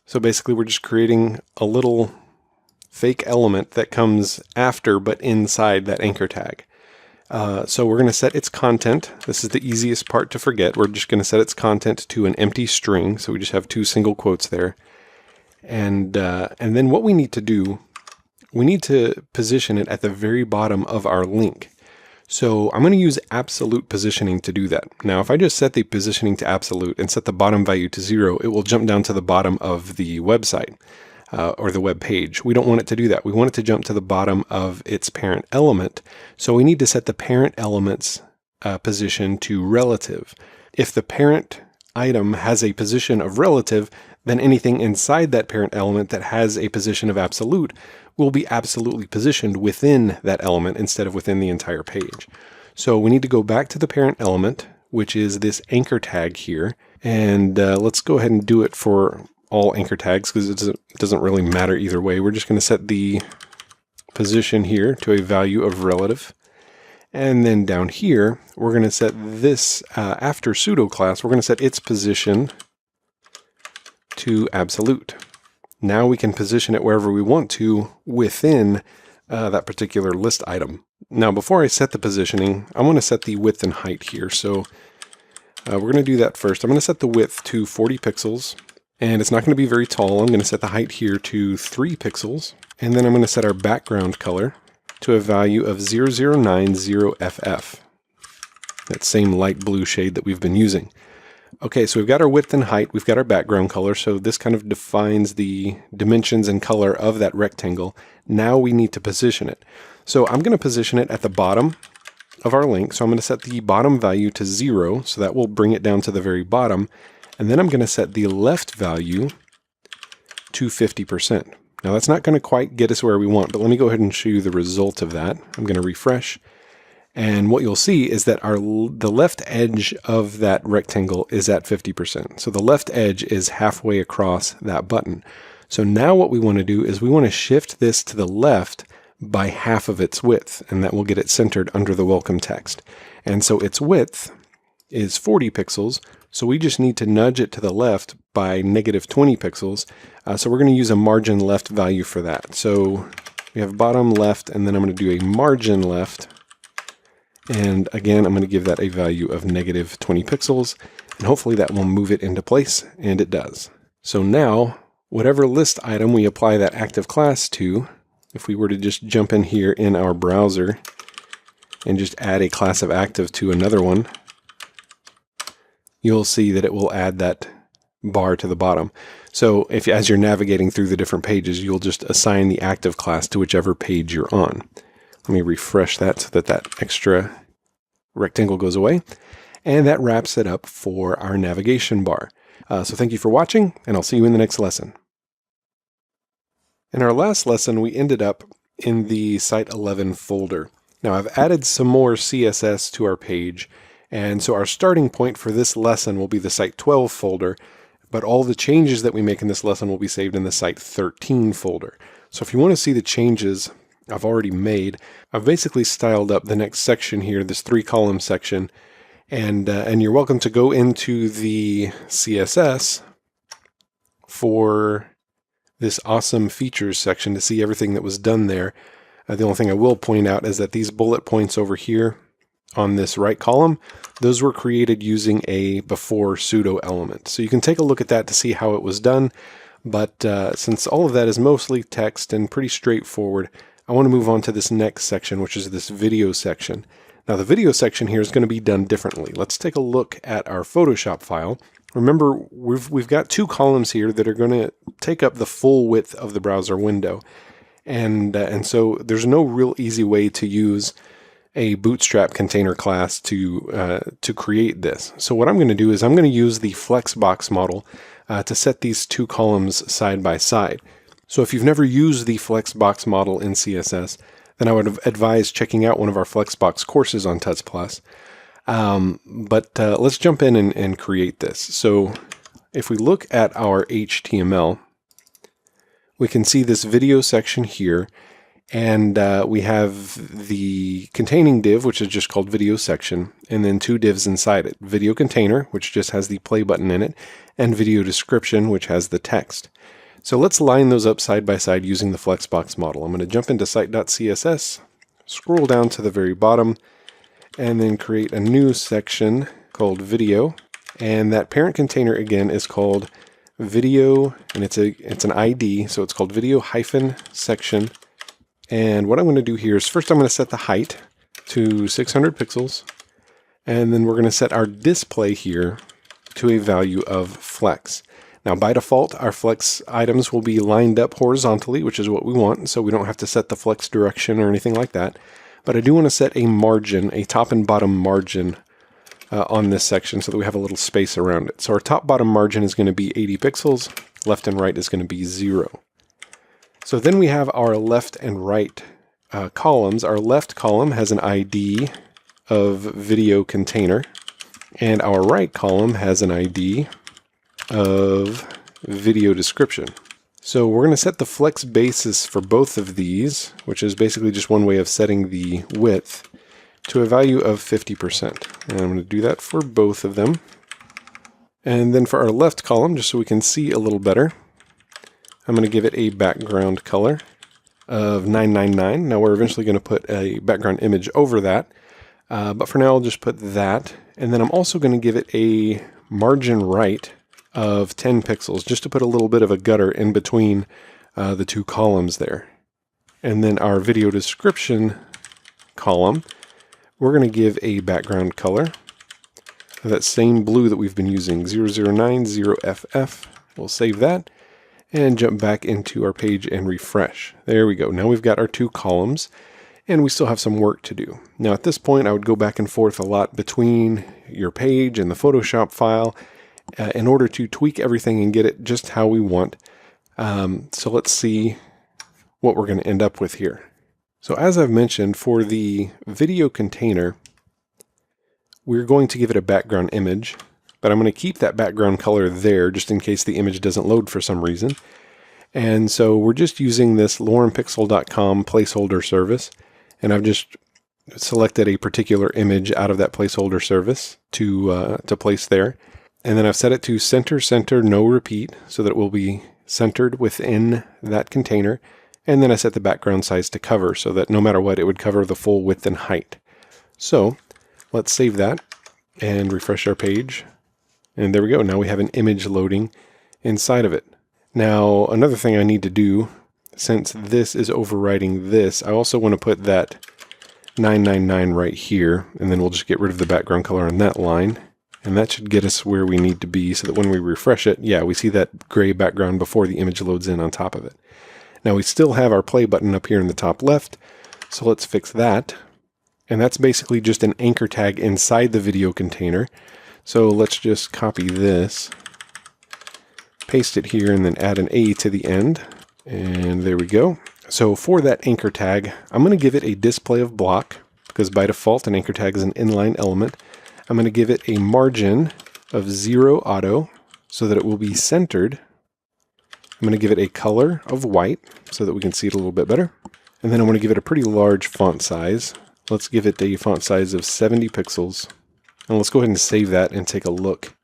So basically we're just creating a little fake element that comes after but inside that anchor tag. So we're going to set its content. This is the easiest part to forget. We're just going to set its content to an empty string. So we just have two single quotes there. And then what we need to do, we need to position it at the very bottom of our link. So I'm going to use absolute positioning to do that. Now, if I just set the positioning to absolute and set the bottom value to 0, it will jump down to the bottom of the website. Or the web page. We don't want it to do that. We want it to jump to the bottom of its parent element. So we need to set the parent element's position to relative. If the parent item has a position of relative, then anything inside that parent element that has a position of absolute will be absolutely positioned within that element instead of within the entire page. So we need to go back to the parent element, which is this anchor tag here. And let's go ahead and do it for all anchor tags, because it doesn't really matter either way. We're just going to set the position here to a value of relative. And then down here, we're going to set this after pseudo class, we're going to set its position to absolute. Now we can position it wherever we want to within that particular list item. Now, before I set the positioning, I want to set the width and height here. So we're going to do that first. I'm going to set the width to 40 pixels. And it's not going to be very tall. I'm going to set the height here to 3 pixels. And then I'm going to set our background color to a value of 0090FF. That same light blue shade that we've been using. Okay, so we've got our width and height. We've got our background color. So this kind of defines the dimensions and color of that rectangle. Now we need to position it. So I'm going to position it at the bottom of our link. So I'm going to set the bottom value to 0. So that will bring it down to the very bottom. And then I'm going to set the left value to 50%. Now that's not going to quite get us where we want, but let me go ahead and show you the result of that. I'm going to refresh. And what you'll see is that the left edge of that rectangle is at 50%. So the left edge is halfway across that button. So now what we want to do is we want to shift this to the left by half of its width, and that will get it centered under the welcome text. And so its width is 40 pixels, so we just need to nudge it to the left by -20 pixels. So we're going to use a margin left value for that. So we have bottom left, and then I'm going to do a margin left. And again, I'm going to give that a value of -20 pixels, and hopefully that will move it into place, and it does. So now, whatever list item we apply that active class to, if we were to just jump in here in our browser and just add a class of active to another one, you'll see that it will add that bar to the bottom. So as you're navigating through the different pages, you'll just assign the active class to whichever page you're on. Let me refresh that so that that extra rectangle goes away. And that wraps it up for our navigation bar. So thank you for watching, and I'll see you in the next lesson. In our last lesson, we ended up in the Site 11 folder. Now I've added some more CSS to our page, and so our starting point for this lesson will be the Site 12 folder, but all the changes that we make in this lesson will be saved in the Site 13 folder. So if you want to see the changes I've already made, I've basically styled up the next section here, this 3-column section, and you're welcome to go into the CSS for this awesome features section to see everything that was done there. The only thing I will point out is that these bullet points over here on this right column, those were created using a before pseudo element. So you can take a look at that to see how it was done, but since all of that is mostly text and pretty straightforward, I want to move on to this next section, which is this video section. Now the video section here is going to be done differently. Let's take a look at our Photoshop file. Remember, we've got 2 columns here that are going to take up the full width of the browser window. And so there's no real easy way to use a Bootstrap container class to create this. So what I'm going to do is I'm going to use the Flexbox model to set these 2 columns side by side. So if you've never used the Flexbox model in CSS, then I would advise checking out one of our Flexbox courses on Tuts Plus. But let's jump in and create this. So if we look at our HTML, we can see this video section here, and we have the containing div, which is just called video section, and then 2 divs inside it. Video container, which just has the play button in it, and video description, which has the text. So let's line those up side by side using the Flexbox model. I'm going to jump into site.css, scroll down to the very bottom, and then create a new section called video. And that parent container again is called video, and it's an ID, so it's called video hyphen section. And what I'm going to do here is first I'm going to set the height to 600 pixels, and then we're going to set our display here to a value of flex. Now by default, our flex items will be lined up horizontally, which is what we want, so we don't have to set the flex direction or anything like that. But I do want to set a margin, a top and bottom margin on this section so that we have a little space around it. So our top bottom margin is going to be 80 pixels, left and right is going to be 0. So then we have our left and right columns. Our left column has an ID of video container, and our right column has an ID of video description. So we're going to set the flex basis for both of these, which is basically just one way of setting the width, to a value of 50%. And I'm going to do that for both of them. And then for our left column, just so we can see a little better, I'm going to give it a background color of 999. Now we're eventually going to put a background image over that, but for now I'll just put that. And then I'm also going to give it a margin right of 10 pixels, just to put a little bit of a gutter in between the 2 columns there. And then our video description column, we're going to give a background color of that same blue that we've been using, 009-0FF. We'll save that and jump back into our page and refresh. There we go. Now we've got our 2 columns, and we still have some work to do. Now at this point, I would go back and forth a lot between your page and the Photoshop file in order to tweak everything and get it just how we want. So let's see what we're going to end up with here. So as I've mentioned, for the video container, we're going to give it a background image, but I'm going to keep that background color there just in case the image doesn't load for some reason. And so we're just using this lorempixel.com placeholder service, and I've just selected a particular image out of that placeholder service to place there. And then I've set it to center, center, no repeat, so that it will be centered within that container. And then I set the background size to cover so that no matter what, it would cover the full width and height. So let's save that and refresh our page. And there we go. Now we have an image loading inside of it. Now, another thing I need to do, since this is overriding this, I also want to put that 999 right here, and then we'll just get rid of the background color on that line. And that should get us where we need to be so that when we refresh it, yeah, we see that gray background before the image loads in on top of it. Now we still have our play button up here in the top left, so let's fix that. And that's basically just an anchor tag inside the video container. So let's just copy this, paste it here, and then add an A to the end. And there we go. So for that anchor tag, I'm going to give it a display of block, because by default an anchor tag is an inline element. I'm going to give it a margin of 0 auto so that it will be centered. I'm going to give it a color of white so that we can see it a little bit better. And then I'm going to give it a pretty large font size. Let's give it a font size of 70 pixels. And let's go ahead and save that and take a look.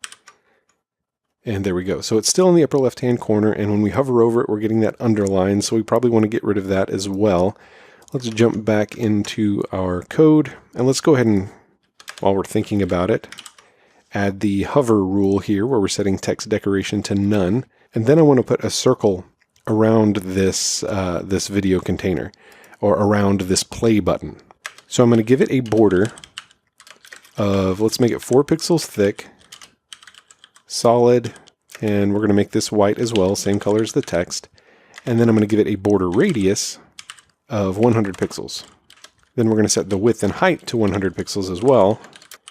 And there we go. So it's still in the upper left-hand corner, and when we hover over it, we're getting that underline, so we probably want to get rid of that as well. Let's jump back into our code, and let's go ahead and, while we're thinking about it, add the hover rule here where we're setting text decoration to none. And then I want to put a circle around this, this video container, or around this play button. So I'm going to give it a border of, let's make it 4 pixels thick, solid, and we're going to make this white as well, same color as the text. And then I'm going to give it a border radius of 100 pixels. Then we're going to set the width and height to 100 pixels as well,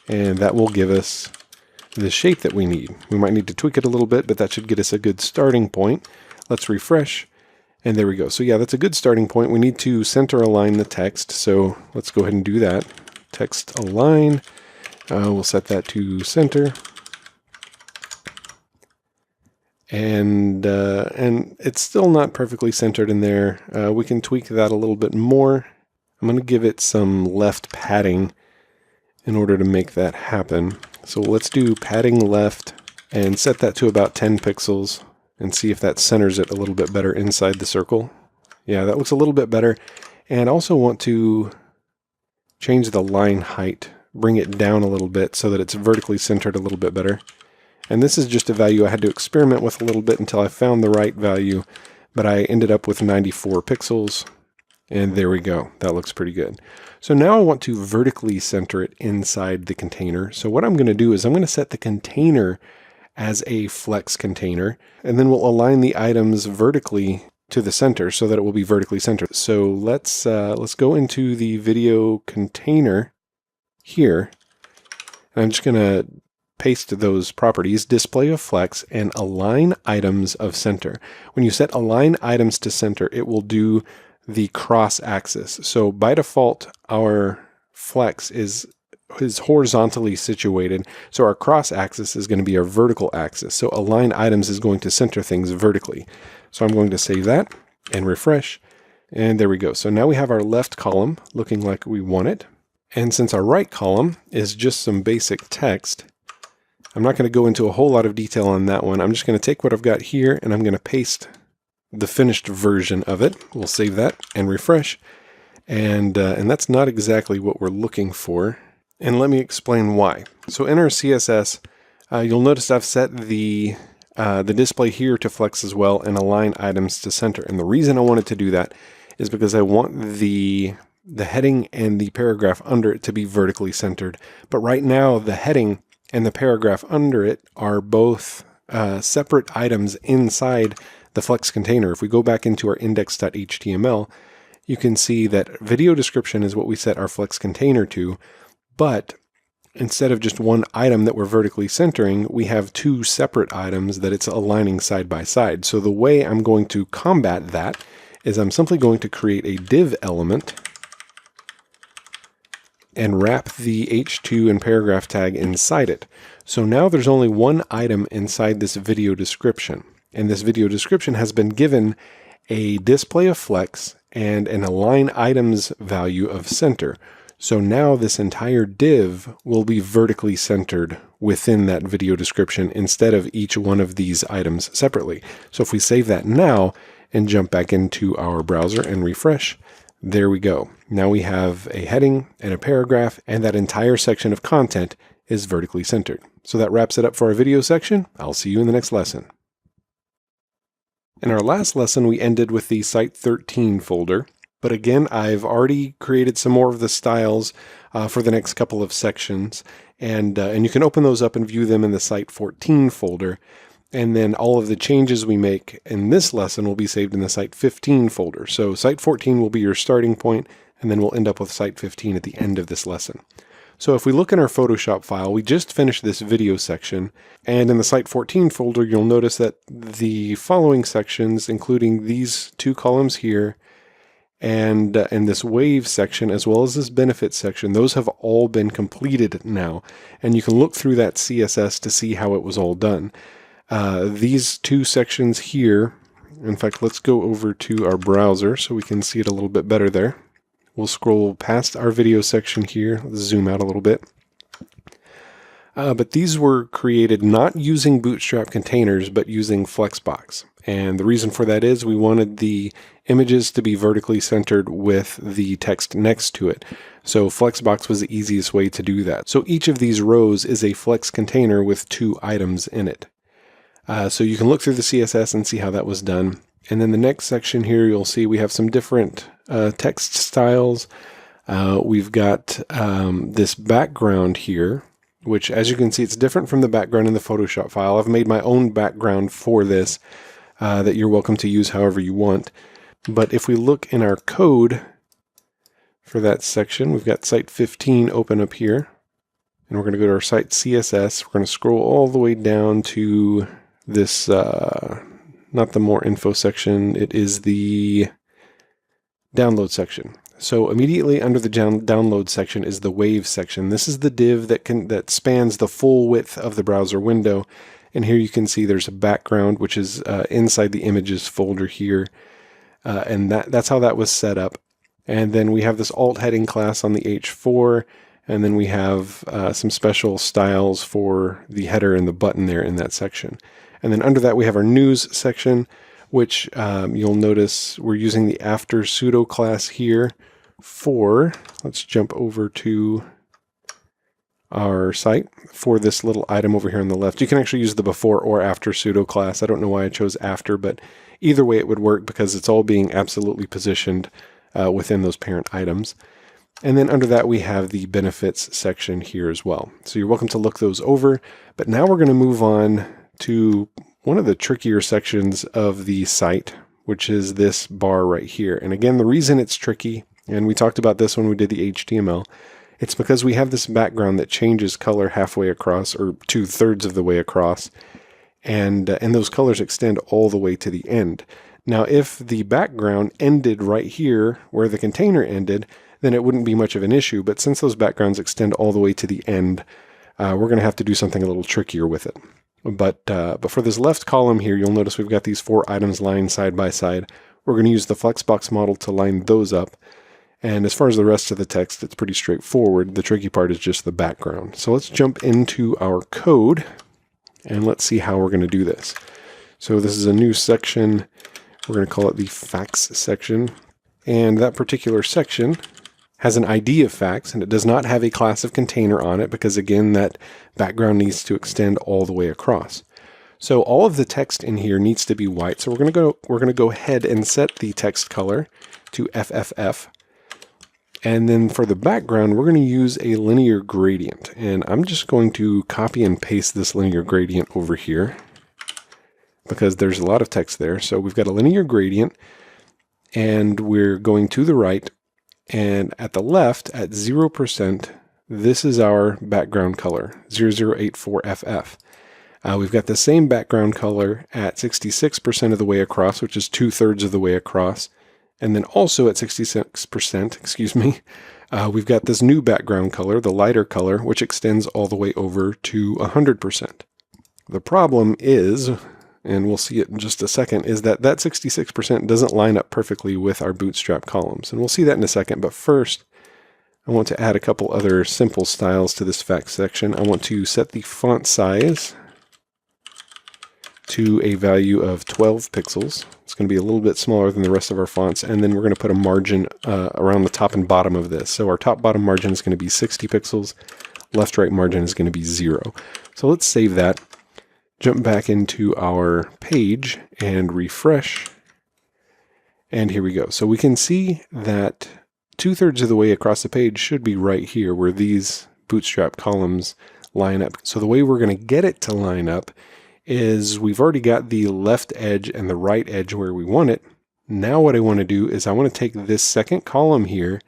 and that will give us the shape that we need. We might need to tweak it a little bit, but that should get us a good starting point. Let's refresh, and there we go. So yeah, that's a good starting point. We need to center align the text, so let's go ahead and do that. Text align, we'll set that to center. And it's still not perfectly centered in there. We can tweak that a little bit more. I'm going to give it some left padding in order to make that happen. So let's do padding left and set that to about 10 pixels and see if that centers it a little bit better inside the circle. Yeah, that looks a little bit better. And I also want to change the line height, bring it down a little bit so that it's vertically centered a little bit better. And this is just a value I had to experiment with a little bit until I found the right value, but I ended up with 94 pixels. And there we go. That looks pretty good. So now I want to vertically center it inside the container. So what I'm going to do is I'm going to set the container as a flex container, and then we'll align the items vertically to the center so that it will be vertically centered. So let's go into the video container here. And I'm just going to paste those properties, display of flex, and align items of center. When you set align items to center, it will do the cross axis. So by default, our flex is horizontally situated. So our cross axis is going to be our vertical axis. So align items is going to center things vertically. So I'm going to save that and refresh. And there we go. So now we have our left column looking like we want it. And since our right column is just some basic text, I'm not going to go into a whole lot of detail on that one. I'm just going to take what I've got here and I'm going to paste the finished version of it. We'll save that and refresh. And that's not exactly what we're looking for. And let me explain why. So in our CSS, you'll notice I've set the display here to flex as well and align items to center. And the reason I wanted to do that is because I want the heading and the paragraph under it to be vertically centered. But right now, the heading and the paragraph under it are both separate items inside the flex container. If we go back into our index.html, you can see that video description is what we set our flex container to, but instead of just one item that we're vertically centering, we have two separate items that it's aligning side by side. So the way I'm going to combat that is I'm simply going to create a div element and wrap the H2 and paragraph tag inside it. So now there's only one item inside this video description. And this video description has been given a display of flex and an align items value of center. So now this entire div will be vertically centered within that video description instead of each one of these items separately. So if we save that now and jump back into our browser and refresh, there we go. Now we have a heading and a paragraph, and that entire section of content is vertically centered. So that wraps it up for our video section. I'll see you in the next lesson. In our last lesson, we ended with the Site 13 folder. But again, I've already created some more of the styles for the next couple of sections. And you can open those up and view them in the Site 14 folder. And then all of the changes we make in this lesson will be saved in the Site 15 folder. So Site 14 will be your starting point, and then we'll end up with Site 15 at the end of this lesson. So if we look in our Photoshop file, we just finished this video section, and in the Site 14 folder, you'll notice that the following sections, including these two columns here, and this wave section, as well as this benefit section, those have all been completed now. And you can look through that CSS to see how it was all done. These two sections here, in fact, let's go over to our browser so we can see it a little bit better there. We'll scroll past our video section here. Let's zoom out a little bit. But these were created not using Bootstrap containers, but using Flexbox. And the reason for that is we wanted the images to be vertically centered with the text next to it. So Flexbox was the easiest way to do that. So each of these rows is a Flex container with two items in it. So you can look through the CSS and see how that was done. And then the next section here, you'll see we have some different text styles. We've got this background here, which, as you can see, it's different from the background in the Photoshop file. I've made my own background for this that you're welcome to use however you want. But if we look in our code for that section, we've got Site 15 open up here. And we're going to go to our Site CSS. We're going to scroll all the way down to this, not the more info section, it is the download section. So immediately under the download section is the wave section. This is the div that spans the full width of the browser window. And here you can see there's a background, which is inside the images folder here. And that's how that was set up. And then we have this alt heading class on the H4. And then we have some special styles for the header and the button there in that section. And then under that we have our news section, which you'll notice we're using the after pseudo class here for, let's jump over to our site for this little item over here on the left. You can actually use the before or after pseudo class. I don't know why I chose after, but either way it would work because it's all being absolutely positioned within those parent items. And then under that we have the benefits section here as well. So you're welcome to look those over. But now we're going to move on to one of the trickier sections of the site, which is this bar right here. And again, the reason it's tricky, and we talked about this when we did the HTML, it's because we have this background that changes color halfway across, or 2/3 of the way across, and those colors extend all the way to the end. Now, if the background ended right here where the container ended, then it wouldn't be much of an issue. But since those backgrounds extend all the way to the end, we're going to have to do something a little trickier with it. But for this left column here, you'll notice we've got these 4 items lying side by side. We're going to use the Flexbox model to line those up. And as far as the rest of the text, it's pretty straightforward. The tricky part is just the background. So let's jump into our code and let's see how we're going to do this. So this is a new section. We're going to call it the facts section. And that particular section has an ID of facts, and it does not have a class of container on it because, again, that background needs to extend all the way across. So all of the text in here needs to be white. So we're going to go ahead and set the text color to FFF. And then for the background, we're going to use a linear gradient. And I'm just going to copy and paste this linear gradient over here because there's a lot of text there. So we've got a linear gradient, and we're going to the right. And at the left, at 0%, this is our background color, 0084FF. We've got the same background color at 66% of the way across, which is 2/3 of the way across. And then also at 66%, excuse me, we've got this new background color, the lighter color, which extends all the way over to 100%. The problem is, and we'll see it in just a second, is that that 66% doesn't line up perfectly with our Bootstrap columns. And we'll see that in a second, but first, I want to add a couple other simple styles to this facts section. I want to set the font size to a value of 12 pixels. It's going to be a little bit smaller than the rest of our fonts, and then we're going to put a margin around the top and bottom of this. So our top-bottom margin is going to be 60 pixels, left-right margin is going to be 0. So let's save that, jump back into our page, and refresh. And here we go. So we can see that 2/3 of the way across the page should be right here where these Bootstrap columns line up. So the way we're going to get it to line up is we've already got the left edge and the right edge where we want it. Now what I want to do is I want to take this second column here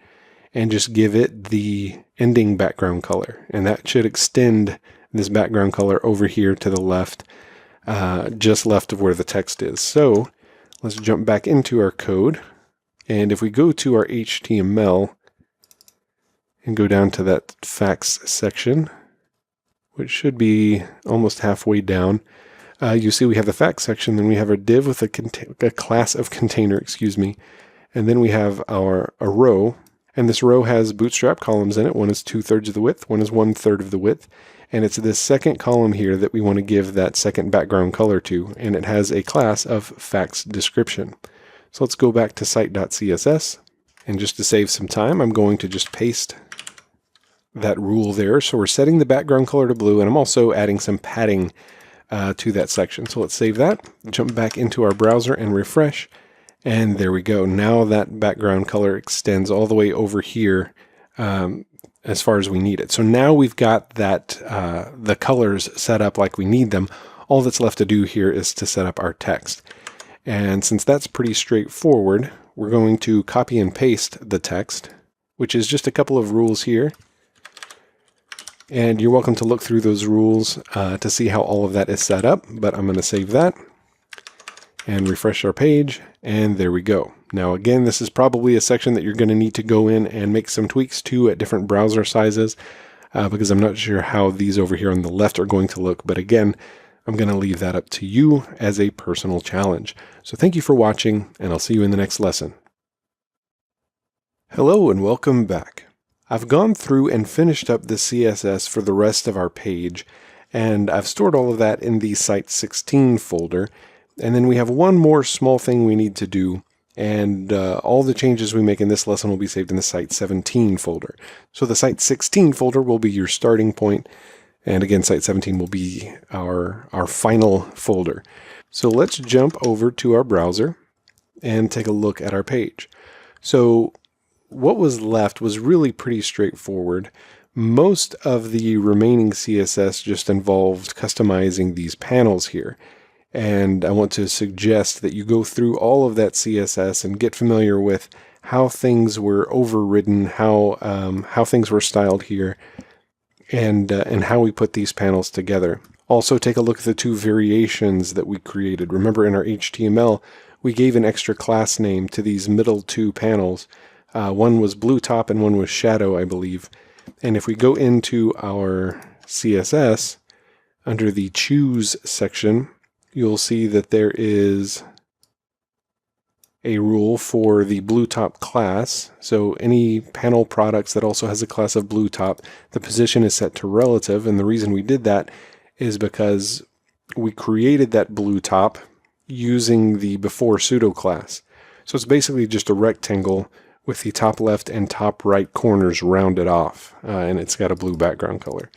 and just give it the ending background color. And that should extend this background color over here to the left, just left of where the text is. So let's jump back into our code. And if we go to our HTML and go down to that facts section, which should be almost halfway down, you see we have the facts section, then we have our div with a class of container, and then we have a row, and this row has Bootstrap columns in it. One is 2/3 of the width, one is 1/3 of the width, and it's this second column here that we want to give that second background color to, and it has a class of facts description. So let's go back to site.css, and just to save some time, I'm going to just paste that rule there. So we're setting the background color to blue, and I'm also adding some padding to that section. So let's save that, jump back into our browser and refresh, and there we go. Now that background color extends all the way over here as far as we need it. So now we've got that the colors set up like we need them. All that's left to do here is to set up our text. And since that's pretty straightforward, we're going to copy and paste the text, which is just a couple of rules here. And you're welcome to look through those rules to see how all of that is set up, but I'm going to save that and refresh our page, and there we go. Now again, this is probably a section that you're going to need to go in and make some tweaks to at different browser sizes, because I'm not sure how these over here on the left are going to look, but again, I'm going to leave that up to you as a personal challenge. So thank you for watching, and I'll see you in the next lesson. Hello and welcome back. I've gone through and finished up the CSS for the rest of our page, and I've stored all of that in the Site 16 folder. And then we have one more small thing we need to do, and all the changes we make in this lesson will be saved in the Site 17 folder. So the Site 16 folder will be your starting point, and again, Site 17 will be our final folder. So let's jump over to our browser and take a look at our page. So what was left was really pretty straightforward. Most of the remaining CSS just involved customizing these panels here. And I want to suggest that you go through all of that CSS and get familiar with how things were overridden, how things were styled here, and how we put these panels together. Also, take a look at the two variations that we created. Remember, in our HTML, we gave an extra class name to these middle two panels. One was blue top and one was shadow, I believe. And if we go into our CSS, under the choose section, you'll see that there is a rule for the blue top class. So any panel products that also has a class of blue top, the position is set to relative. And the reason we did that is because we created that blue top using the before pseudo class. So it's basically just a rectangle with the top left and top right corners rounded off, and it's got a blue background color.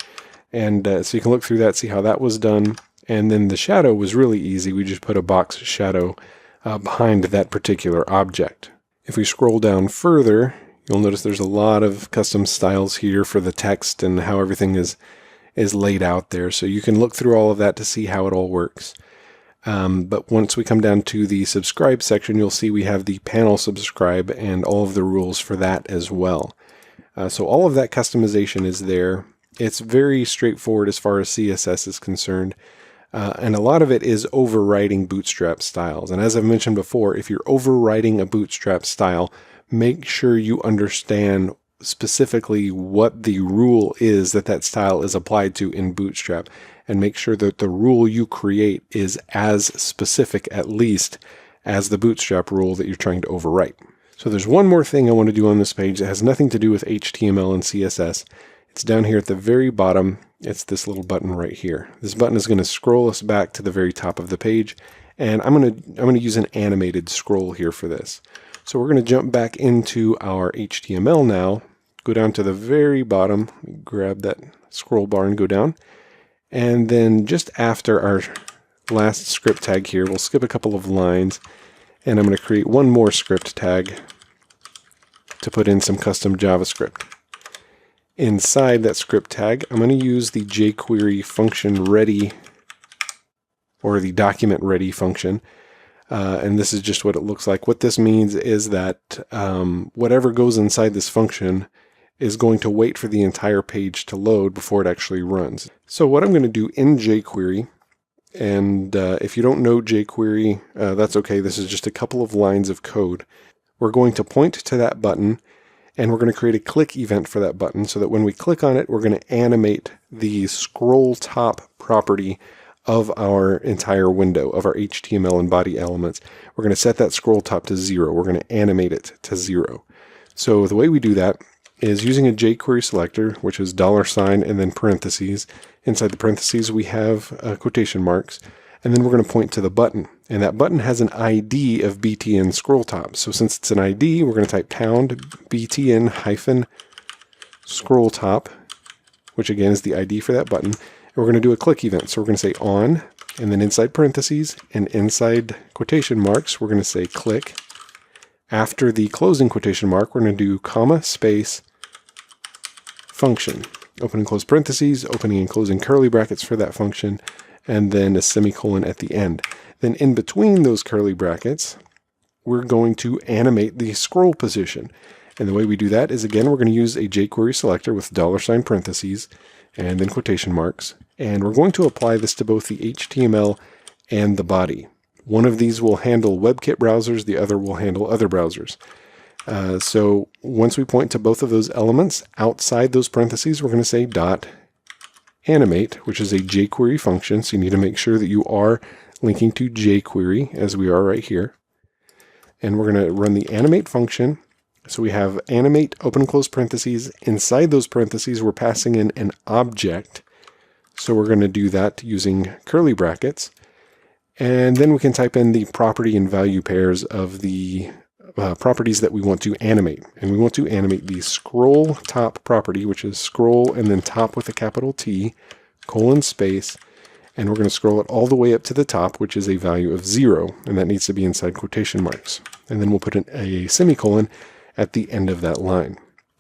And so you can look through that, see how that was done. And then the shadow was really easy. We just put a box shadow behind that particular object. If we scroll down further, you'll notice there's a lot of custom styles here for the text and how everything is laid out there. So you can look through all of that to see how it all works. But once we come down to the subscribe section, you'll see we have the panel subscribe and all of the rules for that as well. So all of that customization is there. It's very straightforward as far as CSS is concerned. And a lot of it is overwriting Bootstrap styles. And as I've mentioned before, if you're overwriting a Bootstrap style, make sure you understand specifically what the rule is that that style is applied to in Bootstrap, and make sure that the rule you create is as specific, at least, as the Bootstrap rule that you're trying to overwrite. So there's one more thing I want to do on this page that has nothing to do with HTML and CSS. It's down here at the very bottom. It's this little button right here. This button is going to scroll us back to the very top of the page, and I'm going to use an animated scroll here for this. So we're going to jump back into our HTML now, go down to the very bottom, grab that scroll bar and go down, and then just after our last script tag here, we'll skip a couple of lines, and I'm going to create one more script tag to put in some custom JavaScript. Inside that script tag, I'm going to use the jQuery function ready, or the document ready function. And this is just what it looks like. What this means is that whatever goes inside this function is going to wait for the entire page to load before it actually runs. So what I'm going to do in jQuery, and if you don't know jQuery, that's okay. This is just a couple of lines of code. We're going to point to that button, and we're going to create a click event for that button so that when we click on it, we're going to animate the scroll top property of our entire window, of our HTML and body elements. We're going to set that scroll top to 0. We're going to animate it to 0. So the way we do that is using a jQuery selector, which is $ and then parentheses. Inside the parentheses, we have quotation marks. And then we're going to point to the button. And that button has an ID of btn scroll top. So since it's an ID, we're going to type #btn hyphen scroll top, which again is the ID for that button. And we're going to do a click event. So we're going to say on, and then inside parentheses and inside quotation marks, we're going to say click. After the closing quotation mark, we're going to do comma, space, function. Open and close parentheses, opening and closing curly brackets for that function, and then a semicolon at the end. Then in between those curly brackets, we're going to animate the scroll position. And the way we do that is, again, we're going to use a jQuery selector with $ parentheses and then quotation marks. And we're going to apply this to both the HTML and the body. One of these will handle WebKit browsers, the other will handle other browsers. So once we point to both of those elements, outside those parentheses, we're going to say .animate, which is a jQuery function, so you need to make sure that you are linking to jQuery, as we are right here. And we're going to run the animate function. So we have animate, open and close parentheses. Inside those parentheses, we're passing in an object. So we're going to do that using curly brackets. And then we can type in the property and value pairs of the properties that we want to animate. And we want to animate the scroll top property, which is scroll and then top with a capital T, colon space, and we're going to scroll it all the way up to the top, which is a value of 0, and that needs to be inside quotation marks. And then we'll put a semicolon at the end of that line.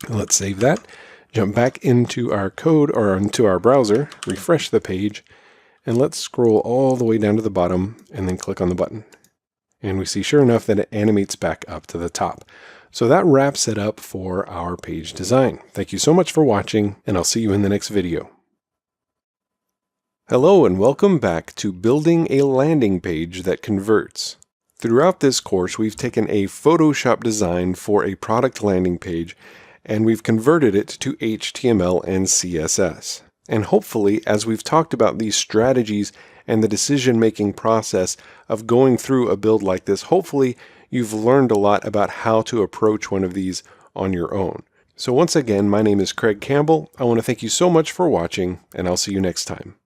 Let's save that, jump back into our code or into our browser, refresh the page, and let's scroll all the way down to the bottom and then click on the button. And we see, sure enough, that it animates back up to the top. So that wraps it up for our page design. Thank you so much for watching, and I'll see you in the next video. Hello and welcome back to building a landing page that converts. Throughout this course, we've taken a Photoshop design for a product landing page, and we've converted it to HTML and CSS. And hopefully, as we've talked about these strategies and the decision-making process of going through a build like this, hopefully you've learned a lot about how to approach one of these on your own. So once again, my name is Craig Campbell. I want to thank you so much for watching, and I'll see you next time.